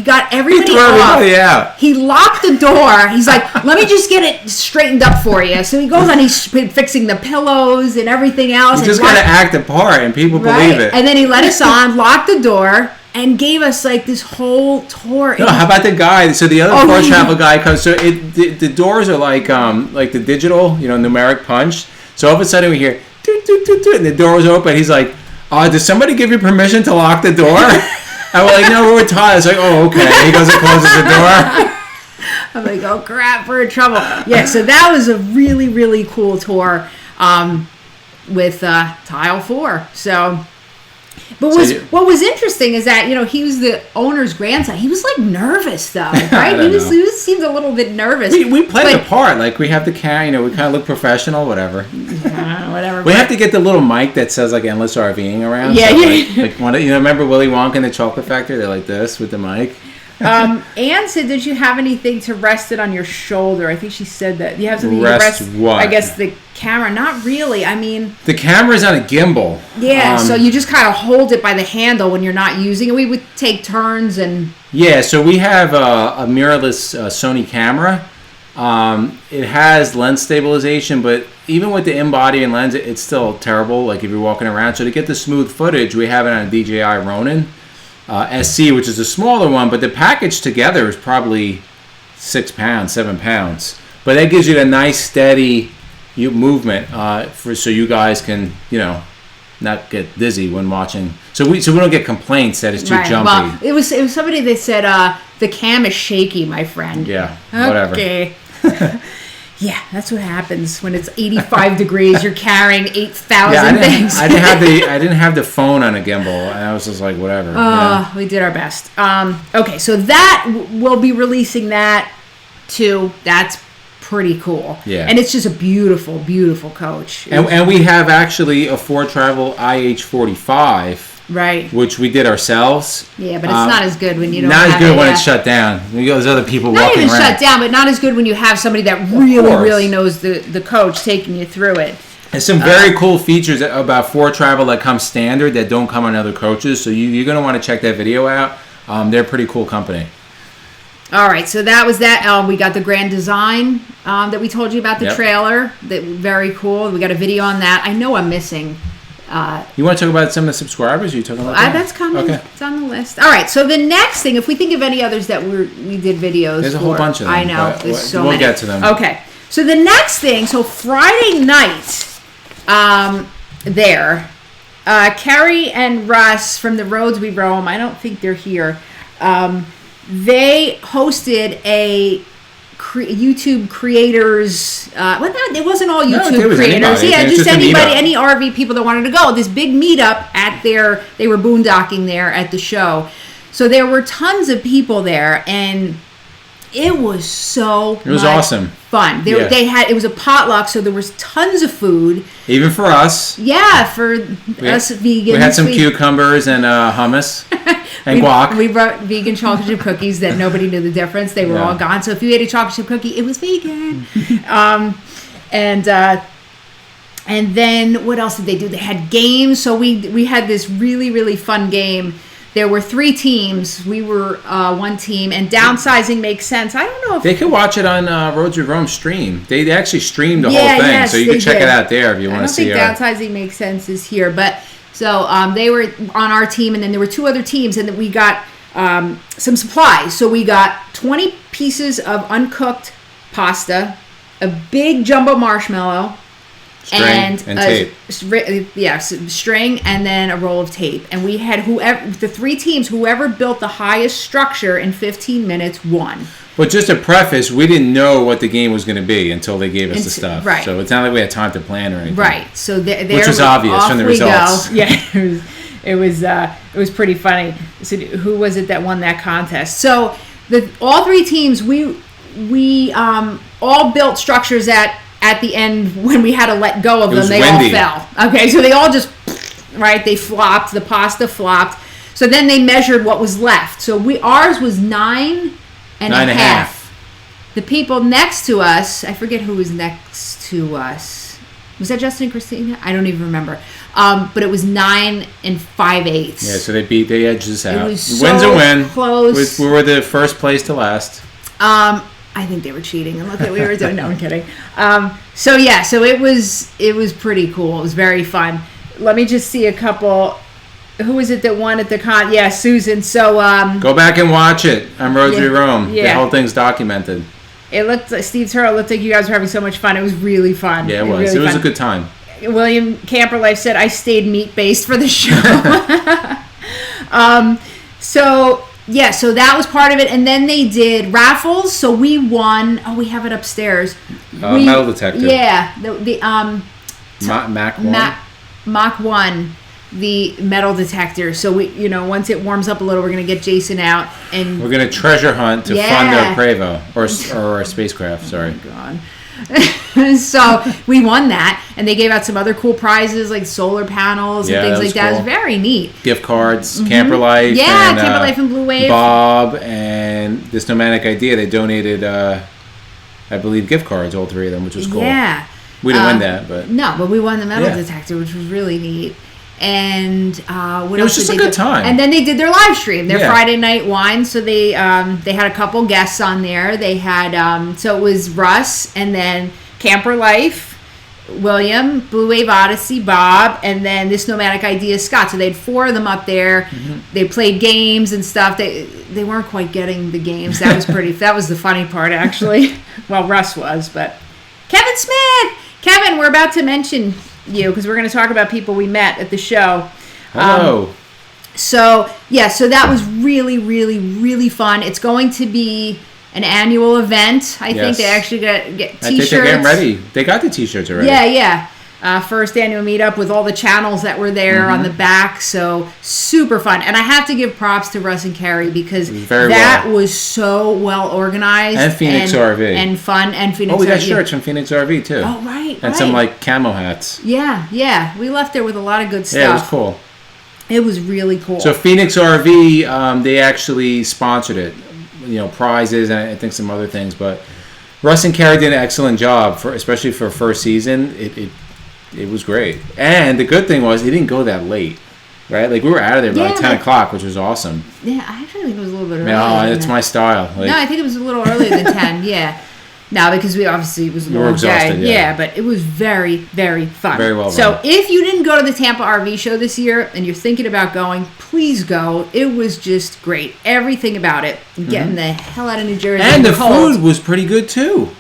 got everybody off. Yeah. He locked the door. He's like, let me just get it straightened up for you. So he goes on, he's fixing the pillows and everything else. He's just got to act a part and people believe it. And then he let us on, locked the door, and gave us like this whole tour. No, how about the guy? So the other 4 Travel guy comes. So the doors are like the digital, numeric punch. So all of a sudden we hear, doot, doot, doot, doot, and the door was open. He's like, does somebody give you permission to lock the door? I was like, no, we're tired. It's like, oh, okay. He goes and closes the door. I'm like, oh, crap, we're in trouble. Yeah, so that was a really, really cool tour with Tile 4. So, but what was interesting is that, he was the owner's grandson. He was, like, nervous, though, right? He seemed a little bit nervous. We played the part. Like, we have the camera, we kind of look professional, whatever. Whatever. We have to get the little mic that says, like, Endless RVing around. Yeah, so, like remember Willy Wonka and the Chocolate Factory? They're like this with the mic. Anne said, did you have anything to rest it on your shoulder? I think she said that. You have something to rest what? I guess the camera. Not really. I mean, the camera's on a gimbal. Yeah, so you just kind of hold it by the handle when you're not using it. We would take turns and... Yeah, so we have a mirrorless Sony camera. It has lens stabilization, but even with the in-body lens, it's still terrible, like if you're walking around. So to get the smooth footage, we have it on a DJI Ronin SC, which is a smaller one, but the package together is probably 6 pounds, 7 pounds. But that gives you a nice, steady movement so you guys can, not get dizzy when watching. So we don't get complaints that it's too jumpy. Well, it was somebody that said the cam is shaky, my friend. Yeah, whatever. Okay. Yeah, that's what happens when it's 85 degrees. You're carrying 8,000 things. I didn't have the phone on a gimbal, and I was just like, whatever. We did our best. Okay, so that we'll be releasing that too. That's pretty cool. Yeah, and it's just a beautiful, beautiful coach. And we have actually a 4 Travel IH-45. Right. Which we did ourselves. Yeah, but it's not as good when you don't have it. Not as good when it's shut down. There's other people walking around. Not even shut down, but not as good when you have somebody that really knows the coach taking you through it. There's some very cool features about 4 Travel that come standard that don't come on other coaches. So you're going to want to check that video out. They're a pretty cool company. All right, so that was that. We got the grand design that we told you about, the trailer. That very cool. We got a video on that. I know I'm missing... you want to talk about some of the subscribers? Are you talking about that? That's coming. Okay. It's on the list. All right. So the next thing, if we think of any others that we did videos, there's a whole bunch of them. I know. There's so many. We'll get to them. Okay. So the next thing. So Friday night, Carrie and Russ from the Roads We Roam. I don't think they're here. They hosted a YouTube creators. It wasn't all YouTube creators. Anybody. Just anybody, any RV people that wanted to go. This big meetup they were boondocking there at the show. So there were tons of people there, and it was awesome. Fun. It was a potluck, so there was tons of food. Even for us. Yeah, for us vegans. We had some cucumbers and hummus. And guac. We brought vegan chocolate chip cookies that nobody knew the difference. They were all gone. So if you ate a chocolate chip cookie, it was vegan. And then what else did they do? They had games. So we had this really, really fun game. There were 3 teams. We were one team, and downsizing makes sense. I don't know if they could watch it on Roads We Roam stream. They actually streamed the whole thing, yes, so you can check it out there if you want to see. I don't think downsizing makes sense is here, but so they were on our team, and then there were 2 other teams, and then we got some supplies. So we got 20 pieces of uncooked pasta, a big jumbo marshmallow, String and tape. String, and then a roll of tape. And we had the 3 teams, whoever built the highest structure in 15 minutes won. But just to preface, we didn't know what the game was going to be until they gave us the stuff. Right. So it's not like we had time to plan or anything. Right. So which was obvious from the results. Go. Yeah, it was pretty funny. So who was it that won that contest? So all 3 teams, we all built structures at the end when we had to let go of them. They windy. All fell. Okay, so they all just, right, they flopped. The pasta flopped. So then they measured what was left. So ours was 9 and a half. The people next to us, I forget who was next to us. Was that Justin and Christina? I don't even remember. But it was 9 and 5/8. Yeah, so they edged us out. It was so win's a win. Close. We were the first place to last. I think they were cheating and look what we were doing. No, I'm kidding. So it was pretty cool. It was very fun. Let me just see a couple. Who was it that won at the con? Yeah, Susan. So go back and watch it on Rosary Rome. Yeah. The whole thing's documented. It looked like Steve Turtle looked like you guys were having so much fun. It was really fun. Yeah, it was. It was a good time. William Camperlife said, "I stayed meat-based for the show." So that was part of it, and then they did raffles. So we won. Oh, we have it upstairs. Metal detector. Yeah, Mach 1, the metal detector. So we, once it warms up a little, we're gonna get Jason out, and we're gonna treasure hunt to fund our Prevo or our spacecraft. Sorry. Oh, God. So we won that, and they gave out some other cool prizes like solar panels and things like that. Cool. It was very neat. Gift cards, Camper Life, Camper Life and Blue Wave. Bob and this Nomadic Idea, they donated, I believe, gift cards, all 3 of them, which was cool. Yeah, we didn't win that, but no, but we won the metal detector, which was really neat. And what it was just a good time. And then they did their live stream, their Friday night wine. So they had a couple guests on there. They had so it was Russ, and then Camper Life, William, Blue Wave Odyssey, Bob, and then this Nomadic Idea, Scott. So they had 4 of them up there. Mm-hmm. They played games and stuff. They weren't quite getting the games. That was that was the funny part, actually. Well, Russ was, but Kevin Smith. Kevin, we're about to mention you because we're going to talk about people we met at the show. Hello. So that was really, really, really fun. It's going to be an annual event. I think they actually get T-shirts. I think they're getting ready. They got the T-shirts already. Yeah. First annual meetup with all the channels that were there on the back. So super fun. And I have to give props to Russ and Carrie because that was so well organized. And Phoenix RV. And fun. And Phoenix RV. Oh, we got shirts from Phoenix RV too. Oh, right. And some like camo hats. Yeah. We left there with a lot of good stuff. Yeah, it was cool. It was really cool. So Phoenix RV, they actually sponsored it. Prizes and I think some other things. But Russ and Carrie did an excellent job, especially for first season. It was great. And the good thing was it didn't go that late, right? Like we were out of there by 10 o'clock, which was awesome. Yeah, I actually think it was a little bit earlier. No, it's my style. No, I think it was a little earlier than 10, yeah. No, because we obviously it was a little exhausted, day. Yeah, but it was very, very fun. Very well So run. if you didn't go to the Tampa RV show this year and you're thinking about going, please go. It was just great. Everything about it. Getting the hell out of New Jersey. And the food was pretty good too.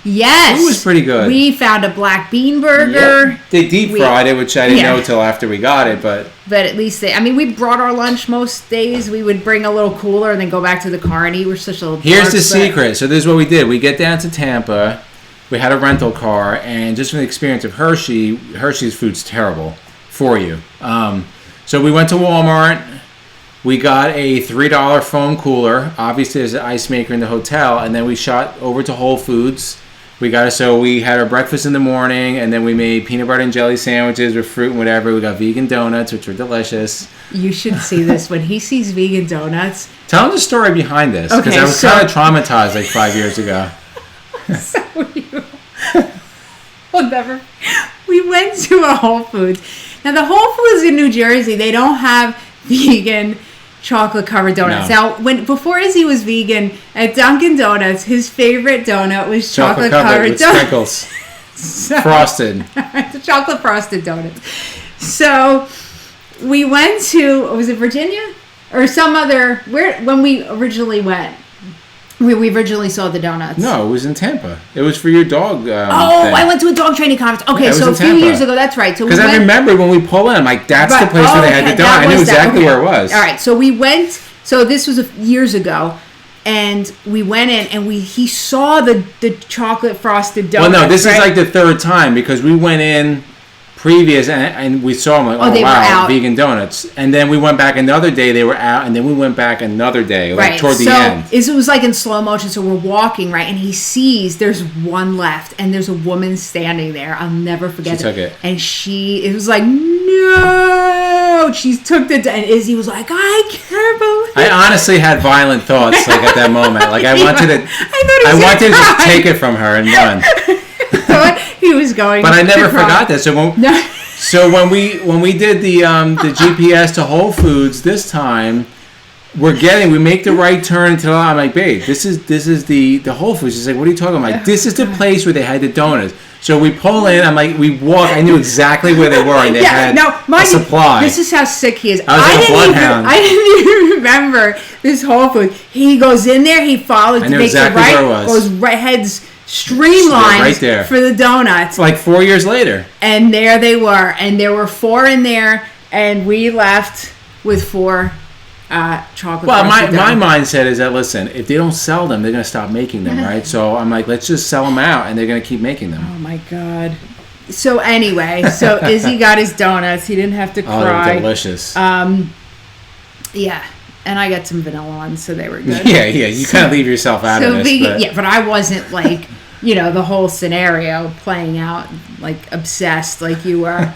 Yes. It was pretty good. We found a black bean burger. Yep. They deep fried it, which I didn't know till after we got it, but at least we brought our lunch most days. We would bring a little cooler and then go back to the car and eat. We're such a Here's the secret. So this is what we did. We get down to Tampa. We had a rental car, and just from the experience of Hershey's food's terrible for you. So we went to Walmart. We got a $3 foam cooler. Obviously, there's an ice maker in the hotel, and then we shot over to Whole Foods. We had our breakfast in the morning, and then we made peanut butter and jelly sandwiches with fruit and whatever. We got vegan donuts, which were delicious. You should see this when he sees vegan donuts. Tell him the story behind this, because I was kind of traumatized like 5 years ago. We went to a Whole Foods. Now, the Whole Foods in New Jersey, they don't have vegan chocolate covered donuts. No. Now, before Izzy was vegan, at Dunkin' Donuts, his favorite donut was chocolate covered with sprinkles. Frosted. The chocolate frosted donuts. So we went to, was it Virginia? or some other, when we originally went. We originally saw the Doughnuts. No, it was in Tampa. It was for your dog. Oh, I went to a dog training conference. Okay, so a few years ago, that's right. So because I remember when we pull in, I'm like, that's the place where they had the donut. I knew exactly where it was. All right, so we went. So this was years ago, and we went in, and he saw the chocolate frosted donuts. Well, no, this is like the third time because we went in previous and we saw them like, they were out. Vegan donuts, and then we went back another day, they were out, and then we went back another day, like toward the end. It was like in slow motion, so we're walking, right, and he sees there's one left, and there's a woman standing there. I'll never forget it. She took it. And it was like, no! She took and Izzy was like, I can't believe I honestly had violent thoughts like at that moment. Like I wanted to just take it from her and run. He was going, but I never forgot that. So when we did the GPS to Whole Foods this time, we make the right turn into the. I'm like, babe, this is the Whole Foods. She's like, what are you talking about? I'm like, this is the place where they had the donuts. So we pull in. I'm like, we walk. I knew exactly where they were, and they had a supply. This is how sick he is. I didn't even remember this Whole Foods. He goes in there. He follows. I knew exactly where it was. Goes right, heads streamlined right there for the donuts. Like 4 years later. And there they were. And there were 4 in there. And we left with 4 chocolate. Well, my mindset is that, listen, if they don't sell them, they're going to stop making them, right? So I'm like, let's just sell them out, and they're going to keep making them. Oh, my God. So anyway, Izzy got his donuts. He didn't have to cry. Oh, they were delicious. Yeah. And I got some vanilla ones, so they were good. Yeah. You kind of leave yourself out of this. But I wasn't like, the whole scenario playing out like obsessed like you were.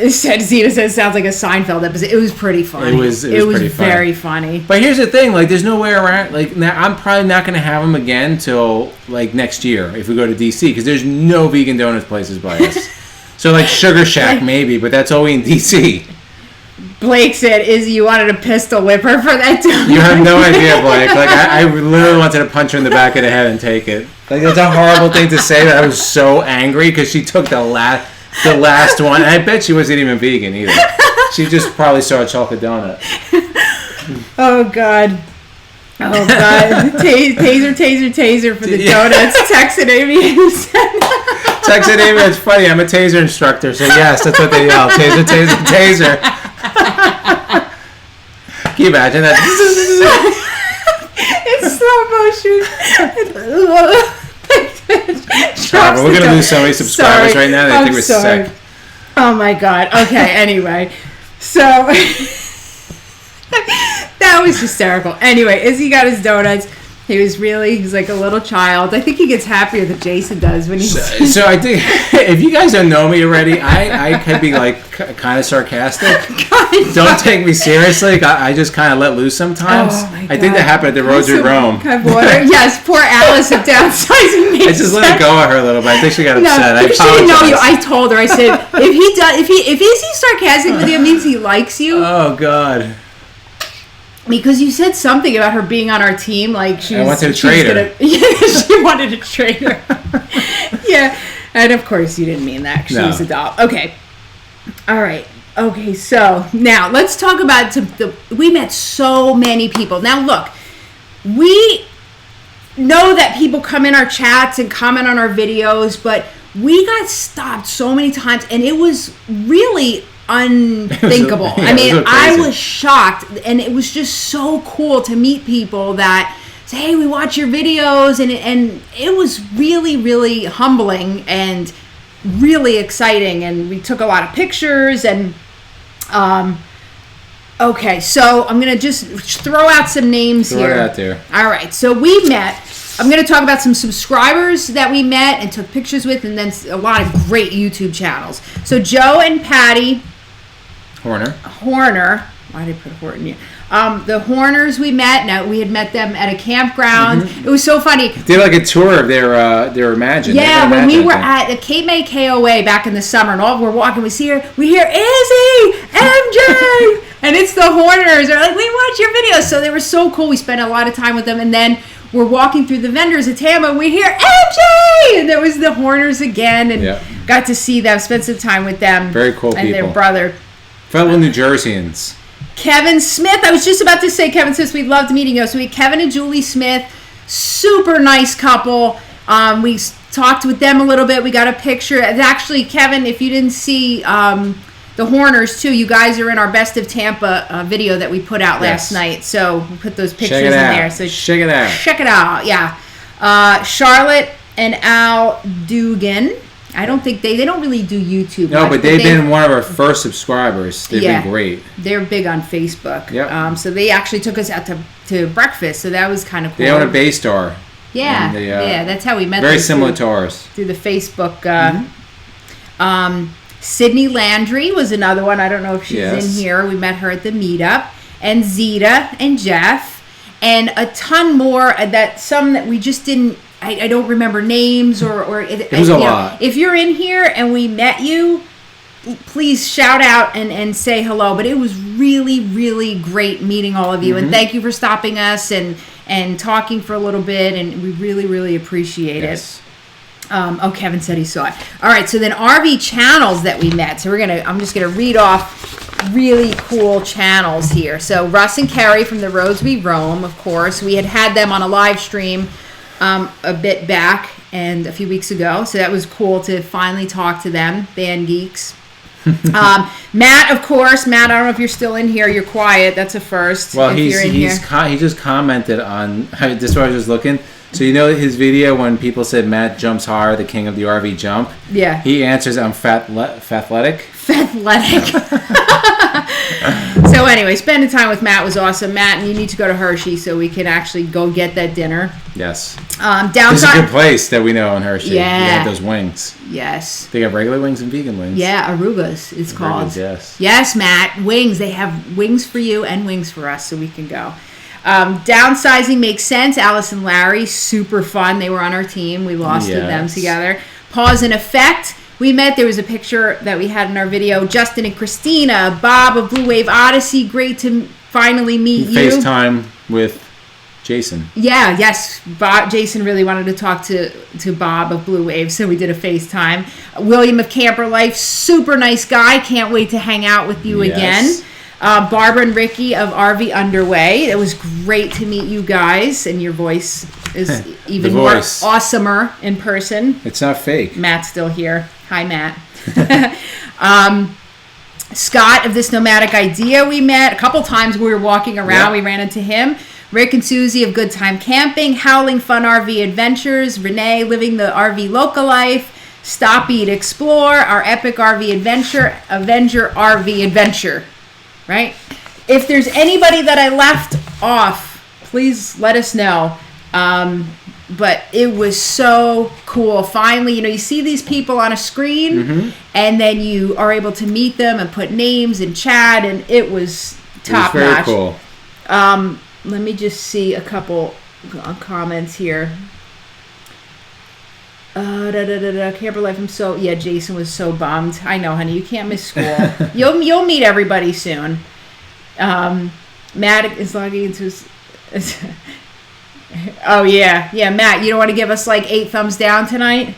Zena says sounds like a Seinfeld episode. It was pretty funny. It was pretty funny. Very funny. But here's the thing: like, there's no way around. Like, now I'm probably not going to have them again till like next year if we go to DC because there's no vegan donuts places by us. So like Sugar Shack maybe, but that's only in DC. Blake said, Izzy, you wanted to pistol whip her for that donut. You have no idea, Blake. Like, I literally wanted to punch her in the back of the head and take it. Like, it's a horrible thing to say, but I was so angry because she took the last one. And I bet she wasn't even vegan either. She just probably saw a chocolate donut. Oh, God. Taser for the donuts. Texted Amy. Texted Amy, it's funny, I'm a taser instructor, so yes, that's what they yell. Taser. Can you imagine that? It's slow motion. We're going to lose so many subscribers right now. They think we're sick. Oh my God. Okay, anyway. So that was hysterical. Anyway, Izzy got his donuts. He's like a little child. I think he gets happier than Jason does when he's... So I think, if you guys don't know me already, I could be like kind of sarcastic. Don't take me seriously. I just kind of let loose sometimes. Oh my God. I think that happened at the Rosary Rome. Yes, poor Alice at downsizing me. I just let it go at her a little bit. I think she got upset. I she didn't know you. I told her. I said, if Izzy's sarcastic with you, it means he likes you. Oh God. Because you said something about her being on our team, like I wanted to trade her. She wanted to trade her. Yeah, and of course you didn't mean that. She was a doll. Okay, all right. Okay, so now let's talk about we met so many people. Now look, we know that people come in our chats and comment on our videos, but we got stopped so many times, and it was really unthinkable. I mean, I was shocked, and it was just so cool to meet people that say, hey, we watch your videos, and it was really, really humbling and really exciting, and we took a lot of pictures, and okay, so I'm going to just throw out some names here. Throw it out there. All right, so we met. I'm going to talk about some subscribers that we met and took pictures with, and then a lot of great YouTube channels. So Joe and Patty Horner. Why did I put Horton here? The Horners we met. Now we had met them at a campground. Mm-hmm. It was so funny. They did like a tour of their Imagine. Yeah, when we were at the Cape May KOA back in the summer, and all we're walking, we hear Izzy, MJ, and it's the Horners. They're like, we watch your videos. So they were so cool. We spent a lot of time with them, and then we're walking through the vendors at Tampa, and we hear MJ, and there was the Horners again, and got to see them, spend some time with them. Very cool and people. Their brother. Fellow New Jerseyans. Kevin Smith. I was just about to say Kevin Smith. We loved meeting you. So we had Kevin and Julie Smith. Super nice couple. We talked with them a little bit. We got a picture. Actually, Kevin, if you didn't see the Horners too, you guys are in our Best of Tampa video that we put out last night. So we put those pictures in there. So check it out. Check it out. Yeah. Charlotte and Al Dugan. I don't think they don't really do YouTube. No, but they've been one of our first subscribers. They've been great. They're big on Facebook. Yep. So they actually took us out to breakfast. So that was kind of cool. They own a Baystar. Yeah. That's how we met. Very similar to ours. Through the Facebook. Sydney Landry was another one. I don't know if she's in here. We met her at the meetup. And Zeta and Jeff. And a ton more some that we just didn't. I don't remember names or it was a lot. If you're in here and we met you, please shout out and say hello. But it was really, really great meeting all of you. And thank you for stopping us and talking for a little bit. And we really, really appreciate it. Kevin said he saw it. All right, so then RV channels that we met. So I'm just gonna read off really cool channels here. So Russ and Carrie from the Roads We Roam, of course. We had them on a live stream a bit back and a few weeks ago. So that was cool to finally talk to them, band geeks. Matt, of course. Matt, I don't know if you're still in here. You're quiet. That's a first. Well, he just commented on this is what I was just looking. So you know his video when people said Matt jumps higher, the king of the RV jump? Yeah. He answers, I'm fathletic. So anyway, spending time with Matt was awesome. Matt, and you need to go to Hershey so we can actually go get that dinner. Yes. Downside. This is a good place that we know in Hershey. Yeah. They have those wings. Yes. They got regular wings and vegan wings. Yeah, Arugas it's called. Yes. Yes, Matt. Wings. They have wings for you and wings for us so we can go. Downsizing makes sense. Alice and Larry, super fun. They were on our team. We lost with them together. Pause and Effect. We met. There was a picture that we had in our video. Justin and Christina. Bob of Blue Wave Odyssey. Great to finally meet you. FaceTime with Jason. Yeah, yes. Jason really wanted to talk to Bob of Blue Wave, so we did a FaceTime. William of Camper Life. Super nice guy. Can't wait to hang out with you again. Barbara and Ricky of RV Underway. It was great to meet you guys, and your voice is even more awesomer in person. It's not fake. Matt's still here. Hi, Matt. Scott of This Nomadic Idea we met. A couple times we were walking around. We ran into him. Rick and Susie of Good Time Camping. Howling Fun RV Adventures. Renee Living the RV Local Life. Stop, Eat, Explore. Our Epic RV Adventure. Avenger RV Adventure. Right? If there's anybody that I left off, please let us know. But it was so cool. Finally, you see these people on a screen, and then you are able to meet them and put names and chat, and it was top notch. Very cool. Let me just see a couple comments here. Camper Life. Jason was so bummed. I know, honey. You can't miss school. You'll meet everybody soon. Matt is logging into his. Oh yeah, Matt. You don't want to give us like 8 thumbs down tonight?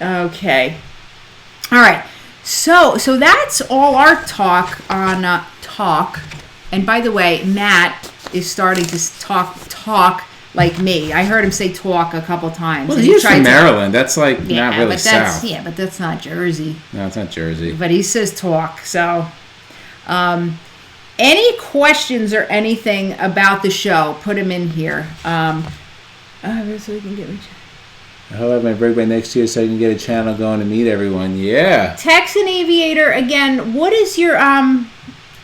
Okay. All right. So that's all our talk on talk. And by the way, Matt is starting to talk like me. I heard him say talk a couple times. Well, he's from Maryland. That's like not really south. Yeah, but that's not Jersey. No, it's not Jersey. But he says talk. So, any questions or anything about the show, put them in here. So we can get. I'll have my rig right next to you so I can get a channel going to meet everyone. Yeah. Texan Aviator again. What is your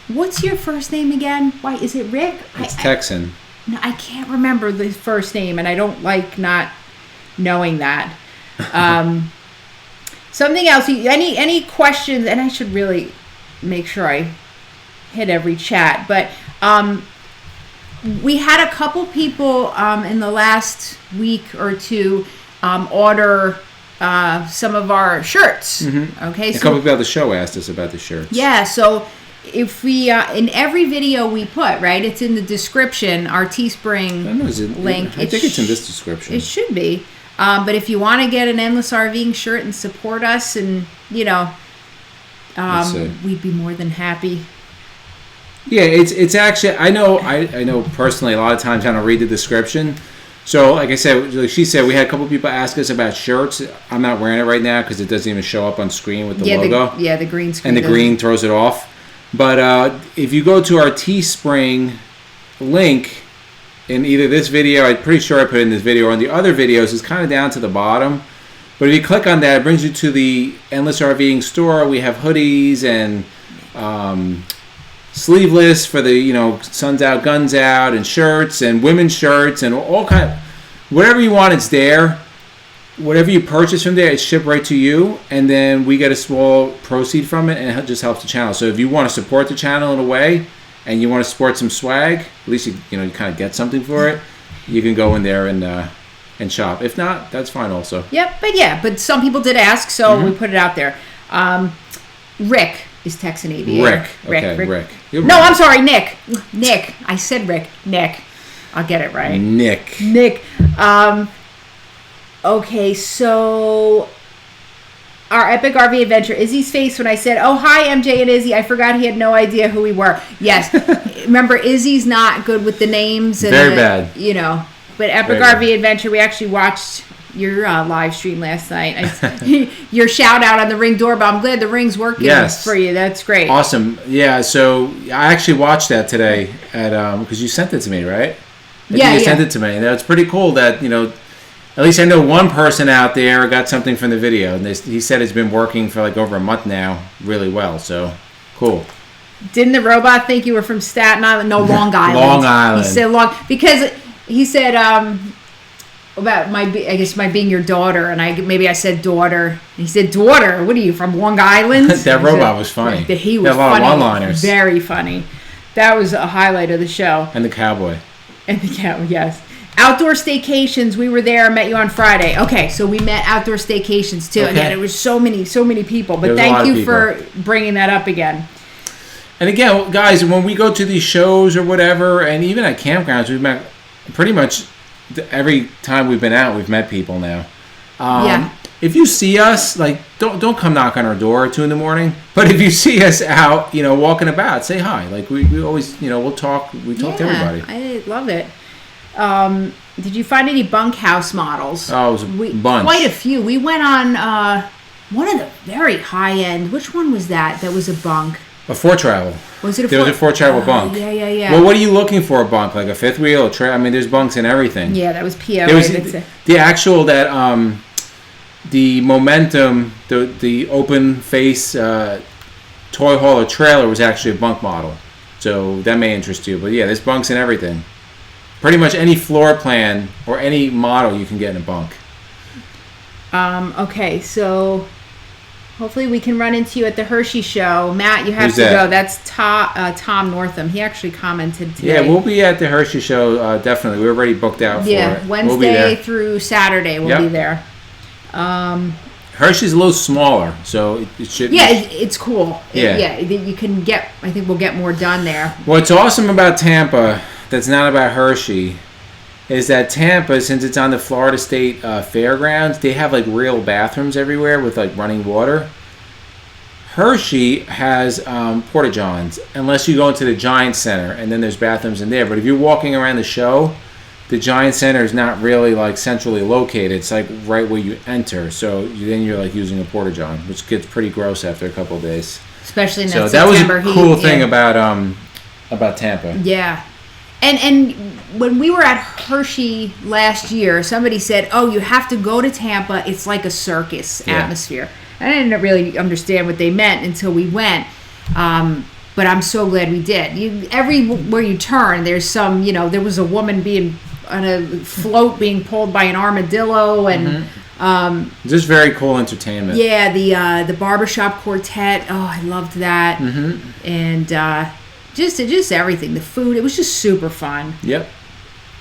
what's your first name again? Why is it Rick? It's Texan. No, I can't remember the first name, and I don't like not knowing that. Something else. Any questions? And I should really make sure I hit every chat. But we had a couple people in the last week or two order some of our shirts. Mm-hmm. Okay, a couple people at the show asked us about the shirts. Yeah, so if we in every video we put, right, it's in the description, our Teespring link. I think it's in this description. It should be. But if you want to get an Endless RVing shirt and support us, and we'd be more than happy. Yeah, it's actually, I know personally a lot of times I don't read the description. So like I said, like she said, we had a couple people ask us about shirts. I'm not wearing it right now because it doesn't even show up on screen with the logo. The green screen. And the green throws it off. But if you go to our Teespring link in either this video, I'm pretty sure I put it in this video, or in the other videos, it's kind of down to the bottom. But if you click on that, it brings you to the Endless RVing store. We have hoodies and sleeveless for the suns out, guns out, and shirts and women's shirts and all kind. Whatever you want, it's there. Whatever you purchase from there, it's shipped right to you, and then we get a small proceed from it, and it just helps the channel. So if you want to support the channel in a way, and you want to support some swag, at least you kind of get something for it. You can go in there and shop. If not, that's fine also. Yep, but some people did ask, so we put it out there. Rick is texting Aviator. Rick. No, I'm sorry, Nick. I said Rick. Nick. I'll get it right. Nick. Okay, so our epic RV adventure. Izzy's face when I said, "Oh, hi, MJ and Izzy." I forgot he had no idea who we were. Yes. Remember, Izzy's not good with the names. And very bad. But epic RV adventure, we actually watched your live stream last night. Your shout out on the Ring doorbell. I'm glad the Ring's working for you. That's great. Awesome. Yeah, so I actually watched that today because you sent it to me, right? You sent it to me. And it's pretty cool that, at least I know one person out there got something from the video. And he said it's been working for like over a month now really well. So, cool. Didn't the robot think you were from Staten Island? No, Long Island. Long Island. He said because he said about my being your daughter, and maybe I said daughter. And he said, daughter, what are you, from Long Island? That robot was funny. He was funny. A lot of one-liners. Very funny. That was a highlight of the show. And the cowboy. Yes. Outdoor staycations, we were there, met you on Friday. Okay, so we met outdoor staycations too. Again, it was so many people. But thank you for bringing that up again. And again, guys, when we go to these shows or whatever, and even at campgrounds, we've met pretty much every time we've been out, we've met people now. If you see us, don't come knock on our door at 2 a.m. But if you see us out, walking about, say hi. Like we always, we'll talk. We talk to everybody. I love it. Did you find any bunkhouse models? Oh, it was a bunch. Quite a few. We went on one of the very high end. Which one was that? That was a bunk. A 4Travel. Was it a 4Travel? There was a 4Travel bunk. Yeah. Well, what are you looking for a bunk? Like a fifth wheel? There's bunks and everything. Yeah, that was PO. There was the actual the Momentum, the open face toy hauler trailer was actually a bunk model. So that may interest you. But yeah, there's bunks and everything. Pretty much any floor plan or any model you can get in a bunk. Okay, so hopefully we can run into you at the Hershey show. Matt, you have Who's to that? go. That's Tom Northam. He actually commented today. Yeah, we'll be at the Hershey show, definitely. We're already booked out for it. Yeah, Wednesday through Saturday we'll be there. Hershey's a little smaller, so it should it's cool. Yeah. You can I think we'll get more done there. What's awesome about Tampa that's not about Hershey is that Tampa, since it's on the Florida State Fairgrounds, they have like real bathrooms everywhere with like running water. Hershey has porta-johns, unless you go into the Giant Center, and then there's bathrooms in there. But if you're walking around the show, the Giant Center is not really like centrally located. It's like right where you enter. So then you're like using a porta-john, which gets pretty gross after a couple of days. Especially in that so September that was a cool thing about Tampa. Yeah. And when we were at Hershey last year, somebody said, "Oh, you have to go to Tampa. It's like a circus atmosphere." I didn't really understand what they meant until we went. But I'm so glad we did. Everywhere you turn, there's some, there was a woman being on a float being pulled by an armadillo, and just very cool entertainment. Yeah, the barbershop quartet. Oh, I loved that. And just everything. The food. It was just super fun. Yep.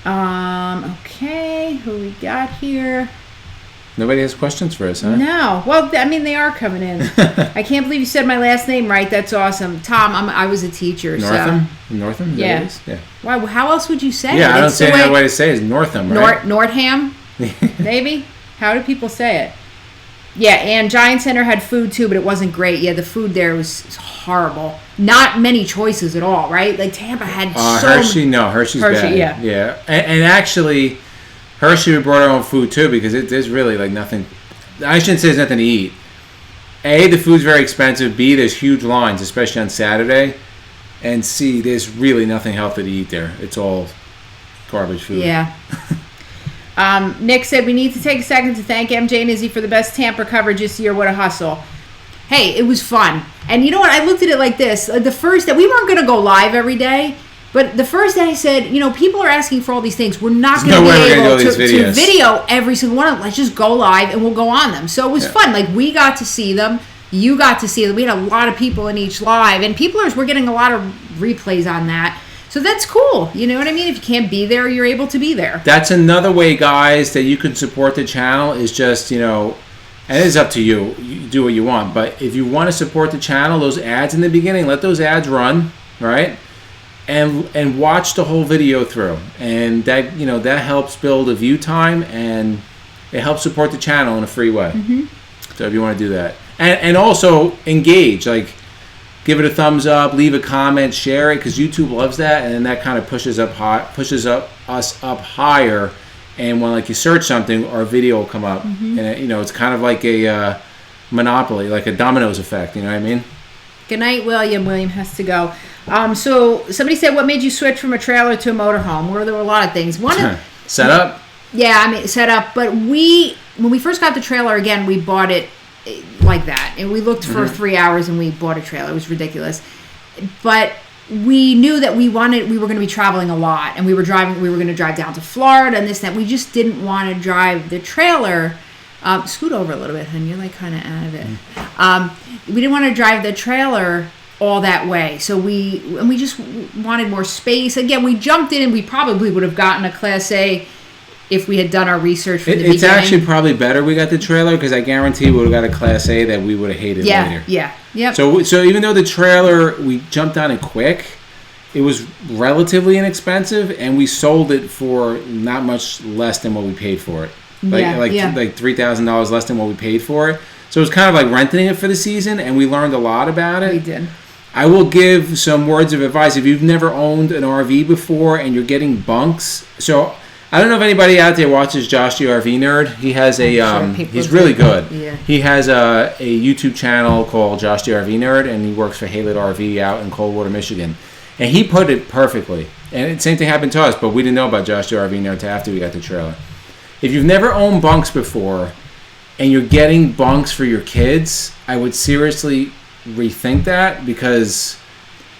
Okay, who we got here? Nobody has questions for us, huh? No. Well, they are coming in. I can't believe you said my last name right. That's awesome. Tom, I was a teacher. Northam? So. Northam? Yeah. Why? How else would you say it? Yeah, I don't say another way to say it is Northam, right? Northam? Maybe? How do people say it? Yeah, and Giant Center had food too, but it wasn't great. Yeah, the food there was horrible. Not many choices at all, right? Like Tampa had Hershey's bad. Yeah. And actually, Hershey brought our own food too because there's really like nothing. I shouldn't say there's nothing to eat. A, the food's very expensive. B, there's huge lines, especially on Saturday. And C, there's really nothing healthy to eat there. It's all garbage food. Yeah. Nick said, we need to take a second to thank MJ and Izzy for the best Tampa coverage this year. What a hustle. Hey, it was fun. And you know what? I looked at it like this. The first day, we weren't going to go live every day. But the first day I said, people are asking for all these things. We're not going to be able to video every single one of them. Let's just go live and we'll go on them. So it was fun. Like, we got to see them. You got to see them. We had a lot of people in each live. And we're getting a lot of replays on that. So that's cool. You know what I mean? If you can't be there, you're able to be there. That's another way, guys, that you can support the channel is just, and it's up to you. You do what you want. But if you want to support the channel, those ads in the beginning, let those ads run, right? And watch the whole video through. And that, that helps build a view time and it helps support the channel in a free way. Mm-hmm. So if you want to do that. And also engage, like, give it a thumbs up, leave a comment, share it, because YouTube loves that, and then that kind of pushes us up higher. And when you search something, our video will come up, and it's kind of like a monopoly, like a dominoes effect. You know what I mean? Good night, William. William has to go. So somebody said, what made you switch from a trailer to a motorhome? Well, there were a lot of things. One setup. Yeah, setup. But when we first got the trailer again, we bought it like that, and we looked for 3 hours and we bought a trailer. It was ridiculous, but we knew that we were going to be traveling a lot, and we were going to drive down to Florida and this, that. We just didn't want to drive the trailer. Scoot over a little bit, hon. You're like kind of out of it. We didn't want to drive the trailer all that way, so we just wanted more space. Again, we jumped in, and we probably would have gotten a Class A if we had done our research from the beginning. It's actually probably better we got the trailer, because I guarantee we would have got a Class A that we would have hated later. Yeah, yep. So even though the trailer, we jumped on it quick, it was relatively inexpensive, and we sold it for not much less than what we paid for it. Like $3,000 less than what we paid for it. So it was kind of like renting it for the season, and we learned a lot about it. We did. I will give some words of advice. If you've never owned an RV before and you're getting bunks, so I don't know if anybody out there watches Josh the RV Nerd. He has he's really good. Yeah. He has a YouTube channel called Josh the RV Nerd, and he works for Haylett RV out in Coldwater, Michigan. And he put it perfectly. And the same thing happened to us, but we didn't know about Josh the RV Nerd until after we got the trailer. If you've never owned bunks before and you're getting bunks for your kids, I would seriously rethink that, because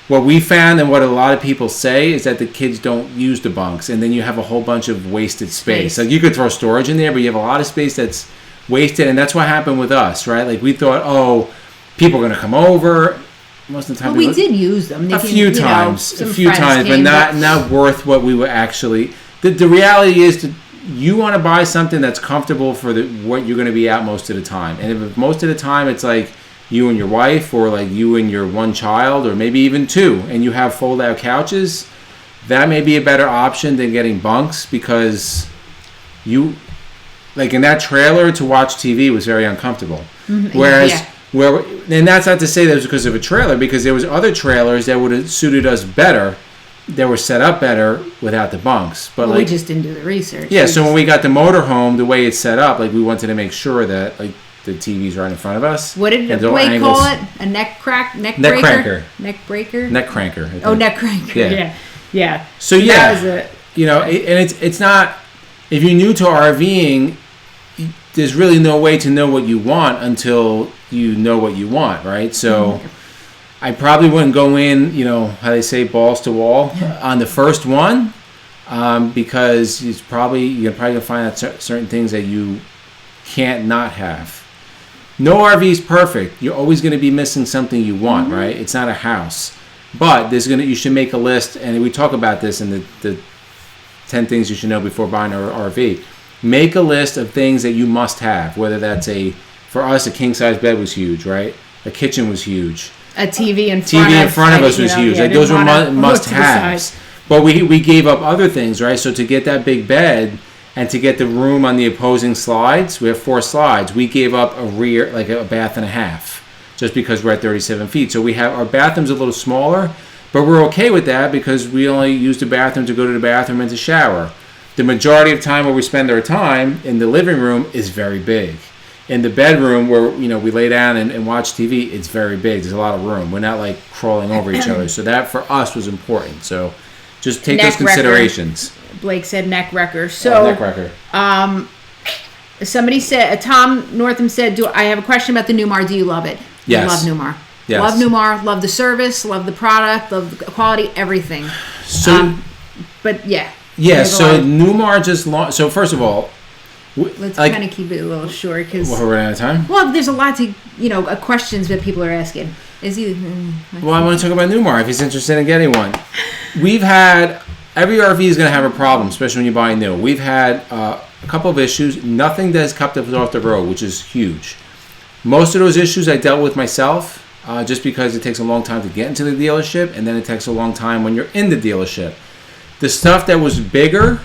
what we found and what a lot of people say is that the kids don't use the bunks, and then you have a whole bunch of wasted space. Like, you could throw storage in there, but you have a lot of space that's wasted, and that's what happened with us, right? Like, we thought, people are going to come over. Most of the time, we did use them. A few times, but not worth what we were actually. The reality is that you want to buy something that's comfortable for what you're going to be out most of the time. And if most of the time it's like you and your wife, or like you and your one child, or maybe even two, and you have fold-out couches, that may be a better option than getting bunks, because you, like in that trailer, to watch TV was very uncomfortable. Mm-hmm. Whereas, and that's not to say that it was because of a trailer, because there was other trailers that would have suited us better, that were set up better without the bunks. But we just didn't do the research. Yeah, so when we got the motorhome, the way it's set up, like, we wanted to make sure that like the TV's right in front of us. What did Blake call it? A neck cranker? Neck breaker? Neck cranker. Oh, neck cranker. Yeah. So that was it. And it's not, if you're new to RVing, there's really no way to know what you want until you know what you want, right? So I probably wouldn't go in, how they say, balls to wall on the first one, because you're probably going to find out certain things that you can't not have. No RV is perfect. You're always going to be missing something you want, right? It's not a house. But you should make a list, and we talk about this in the 10 things you should know before buying an RV. Make a list of things that you must have, whether that's for us, a king-size bed was huge, right? A kitchen was huge. A TV in front of us was huge. Like, those were must-haves. But we gave up other things, right? So to get that big bed, And to get the room on the opposing slides, we have 4 slides. We gave up a rear, like a bath and a half, just because we're at 37 feet. So we have our bathroom's a little smaller, but we're okay with that because we only use the bathroom to go to the bathroom and to shower. The majority of time where we spend our time in the living room is very big. In the bedroom where we lay down and watch TV, it's very big. There's a lot of room. We're not like crawling over each other. So that for us was important. So just take those considerations. Blake said neck wrecker. So neck wrecker. Somebody said, Tom Northam said, I have a question about the Newmar. Do you love it? Yes. I love Newmar. Yes. Love Newmar. Love the service. Love the product. Love the quality. Everything. So, but yeah. Yeah. So Newmar just launched. So first of all, let's kind of keep it a little short because we're running out of time. Well, there's a lot to questions that people are asking. Well, I want to talk about Newmar if he's interested in getting one. We've had every RV is going to have a problem, especially when you buy new. We've had a couple of issues. Nothing that has kept us off the road, which is huge. Most of those issues I dealt with myself, just because it takes a long time to get into the dealership, and then it takes a long time when you're in the dealership. The stuff that was bigger,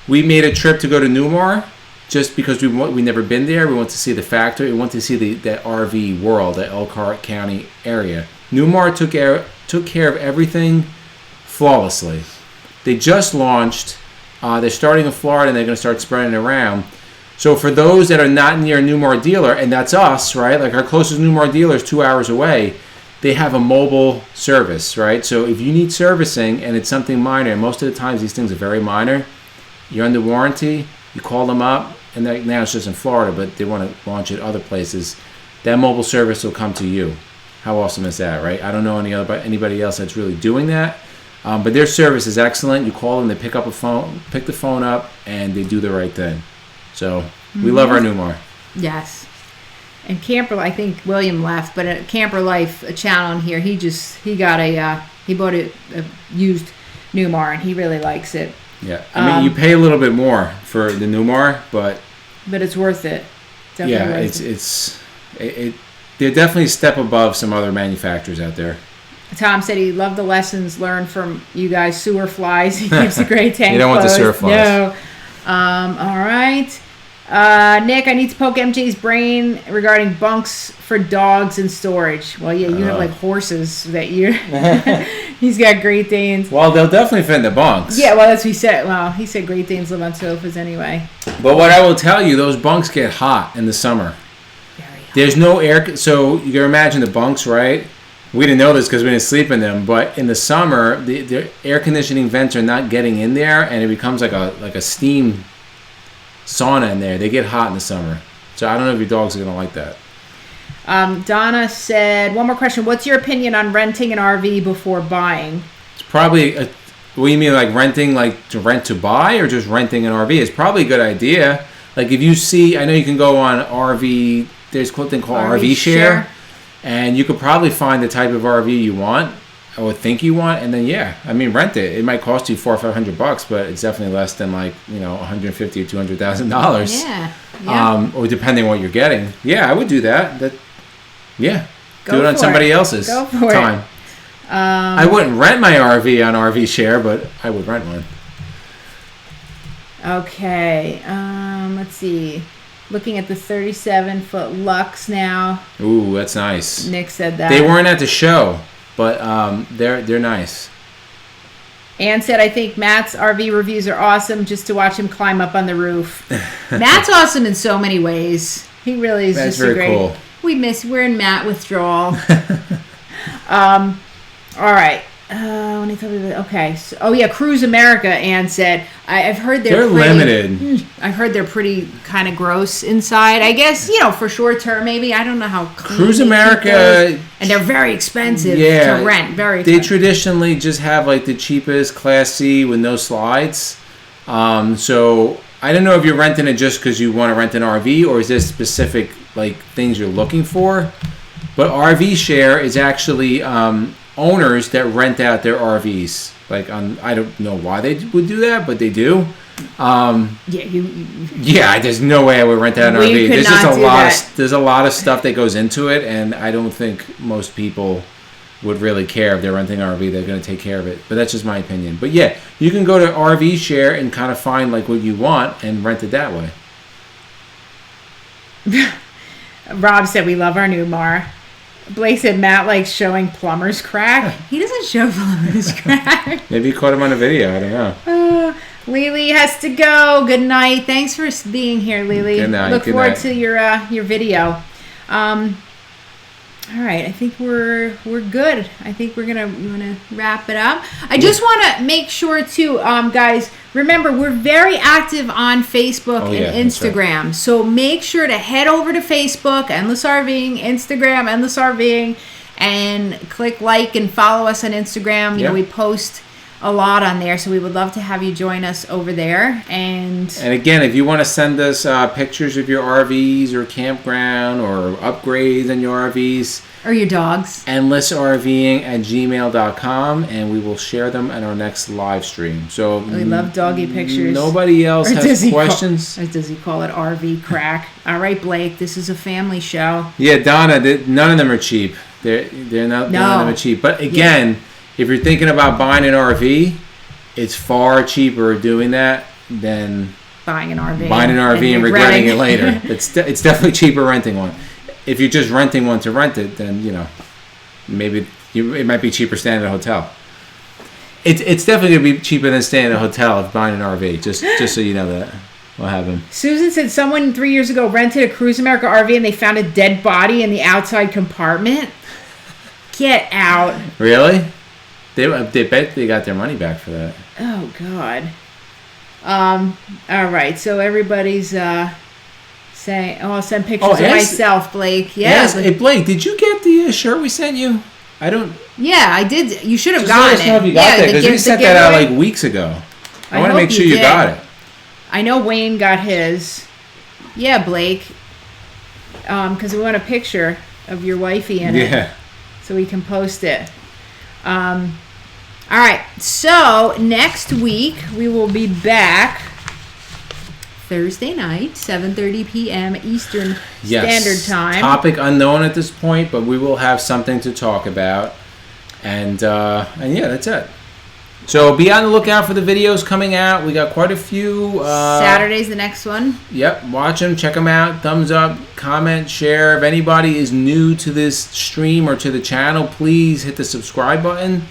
we made a trip to go to Newmar. Just because we never been there, we went to see the factory. We went to see the RV world, the Elkhart County area. Newmar took care of everything flawlessly. They just launched. They're starting in Florida, and they're going to start spreading it around. So for those that are not near a Newmar dealer, and that's us, right? Like our closest Newmar dealer is 2 hours away. They have a mobile service, right? So if you need servicing and it's something minor, and most of the times these things are very minor, you're under warranty. You call them up, and now it's just in Florida, but they want to launch it other places. That mobile service will come to you. How awesome is that, right? I don't know anybody else that's really doing that, but their service is excellent. You call them, they pick the phone up, and they do the right thing. So we love our Newmar. Yes. And Camper, I think William left, but at Camper Life, a channel in here, he bought a used Newmar, and he really likes it. Yeah, I mean, you pay a little bit more for the Newmar, but it's worth it. Definitely they're definitely a step above some other manufacturers out there. Tom said he loved the lessons learned from you guys. Sewer flies. He keeps a great tank. You don't want the sewer flies. No. All right. Nick, I need to poke MJ's brain regarding bunks for dogs in storage. Well, yeah, you have like horses that you. He's got Great Danes. Well, they'll definitely fit in the bunks. Yeah, well, that's what he said. Well, he said Great Danes live on sofas anyway. But what I will tell you, those bunks get hot in the summer. Very hot. There's no air, so you can imagine the bunks, right? We didn't know this because we didn't sleep in them, but in the summer, the air conditioning vents are not getting in there, and it becomes like a steam sauna in there. They get hot in the summer. So I don't know if your dogs are going to like that. Donna said, one more question. What's your opinion on renting an RV before buying? It's probably, what do you mean, like renting, like to rent to buy, or just renting an RV? It's probably a good idea. Like if you see, I know you can go on RV, there's a thing called RV Share, and you could probably find the type of RV you want, or think you want, and then rent it. It might cost you $400 or $500, but it's definitely less than $150,000 or $200,000. Yeah. Or depending on what you're getting. Yeah, I would do that. Do it on somebody else's time. I wouldn't rent my RV on RV Share, but I would rent one. Okay. Let's see. Looking at the 37-foot Lux now. Ooh, that's nice. Nick said that. They weren't at the show, but they're nice. Ann said, I think Matt's RV reviews are awesome just to watch him climb up on the roof. Matt's awesome in so many ways. He really is just a great... Cool. We're in Matt withdrawal. All right. Okay. So, Cruise America, Ann said. I've heard they're limited. I've heard they're pretty kind of gross inside. I guess, for short term maybe. I don't know how clean Cruise America. And they're very expensive to rent. Very expensive. They traditionally just have like the cheapest Class C with no slides. So I don't know if you're renting it just because you want to rent an RV, or is there specific like things you're looking for. But RV Share is actually owners that rent out their RVs. Like I don't know why they would do that, but they do. There's no way I would rent out an RV. There's just there's a lot of stuff that goes into it, and I don't think most people would really care if they're renting an RV. They're going to take care of it. But that's just my opinion. But yeah, you can go to RV Share and kind of find like what you want and rent it that way. Rob said we love our new Mar. Blake said Matt likes showing plumber's crack. He doesn't show plumber's crack. Maybe you caught him on a video. I don't know. Lily has to go. Good night. Thanks for being here, Lily. Good night. Look forward to your video. All right, I think we're good. I think we're gonna wrap it up. I just want to make sure too, guys. Remember, we're very active on Facebook and Instagram. Right. So make sure to head over to Facebook, Endless RVing, Instagram, Endless RVing, and click like and follow us on Instagram. You know, we post a lot on there, so we would love to have you join us over there. And again, if you want to send us pictures of your RVs or campground or upgrades on your RVs or your dogs, endlessrving@gmail.com, and we will share them in our next live stream. So we love doggy pictures. Nobody else has questions? Or does he call it RV crack? All right, Blake, this is a family show. Yeah, Donna, none of them are cheap. They're not. None of them are cheap. But again, if you're thinking about buying an RV, it's far cheaper doing that than buying an RV and regretting it later. It's definitely cheaper renting one. If you're just renting one to rent it, then maybe it might be cheaper staying at a hotel. It's definitely gonna be cheaper than staying at a hotel if buying an RV. Just so you know that. What happened? Susan said someone 3 years ago rented a Cruise America RV and they found a dead body in the outside compartment. Get out! Really? They bet they got their money back for that. Oh God. All right. So everybody's saying, "Oh, I'll send pictures of myself, Blake." Yeah. Yes. Hey, Blake, did you get the shirt we sent you? I don't. Yeah, I did. You should have Just gotten let us know if you got that, because we sent that out like weeks ago. I want to make sure you got it. I know Wayne got his. Yeah, Blake. Because we want a picture of your wifey in it, so we can post it. All right, so next week we will be back Thursday night, 7:30 p.m. Eastern Standard Time. Topic unknown at this point, but we will have something to talk about. And yeah, that's it. So be on the lookout for the videos coming out. We got quite a few. Saturday's the next one. Yep, watch them, check them out. Thumbs up, comment, share. If anybody is new to this stream or to the channel, please hit the subscribe button.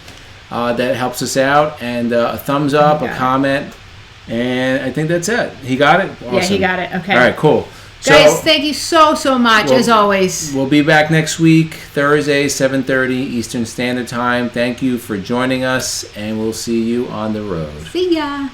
That helps us out. And a thumbs up, a comment. And I think that's it. He got it? Awesome. Yeah, he got it. Okay. All right, cool. Guys, thank you so much, as always. We'll be back next week, Thursday, 7:30 Eastern Standard Time. Thank you for joining us, and we'll see you on the road. See ya.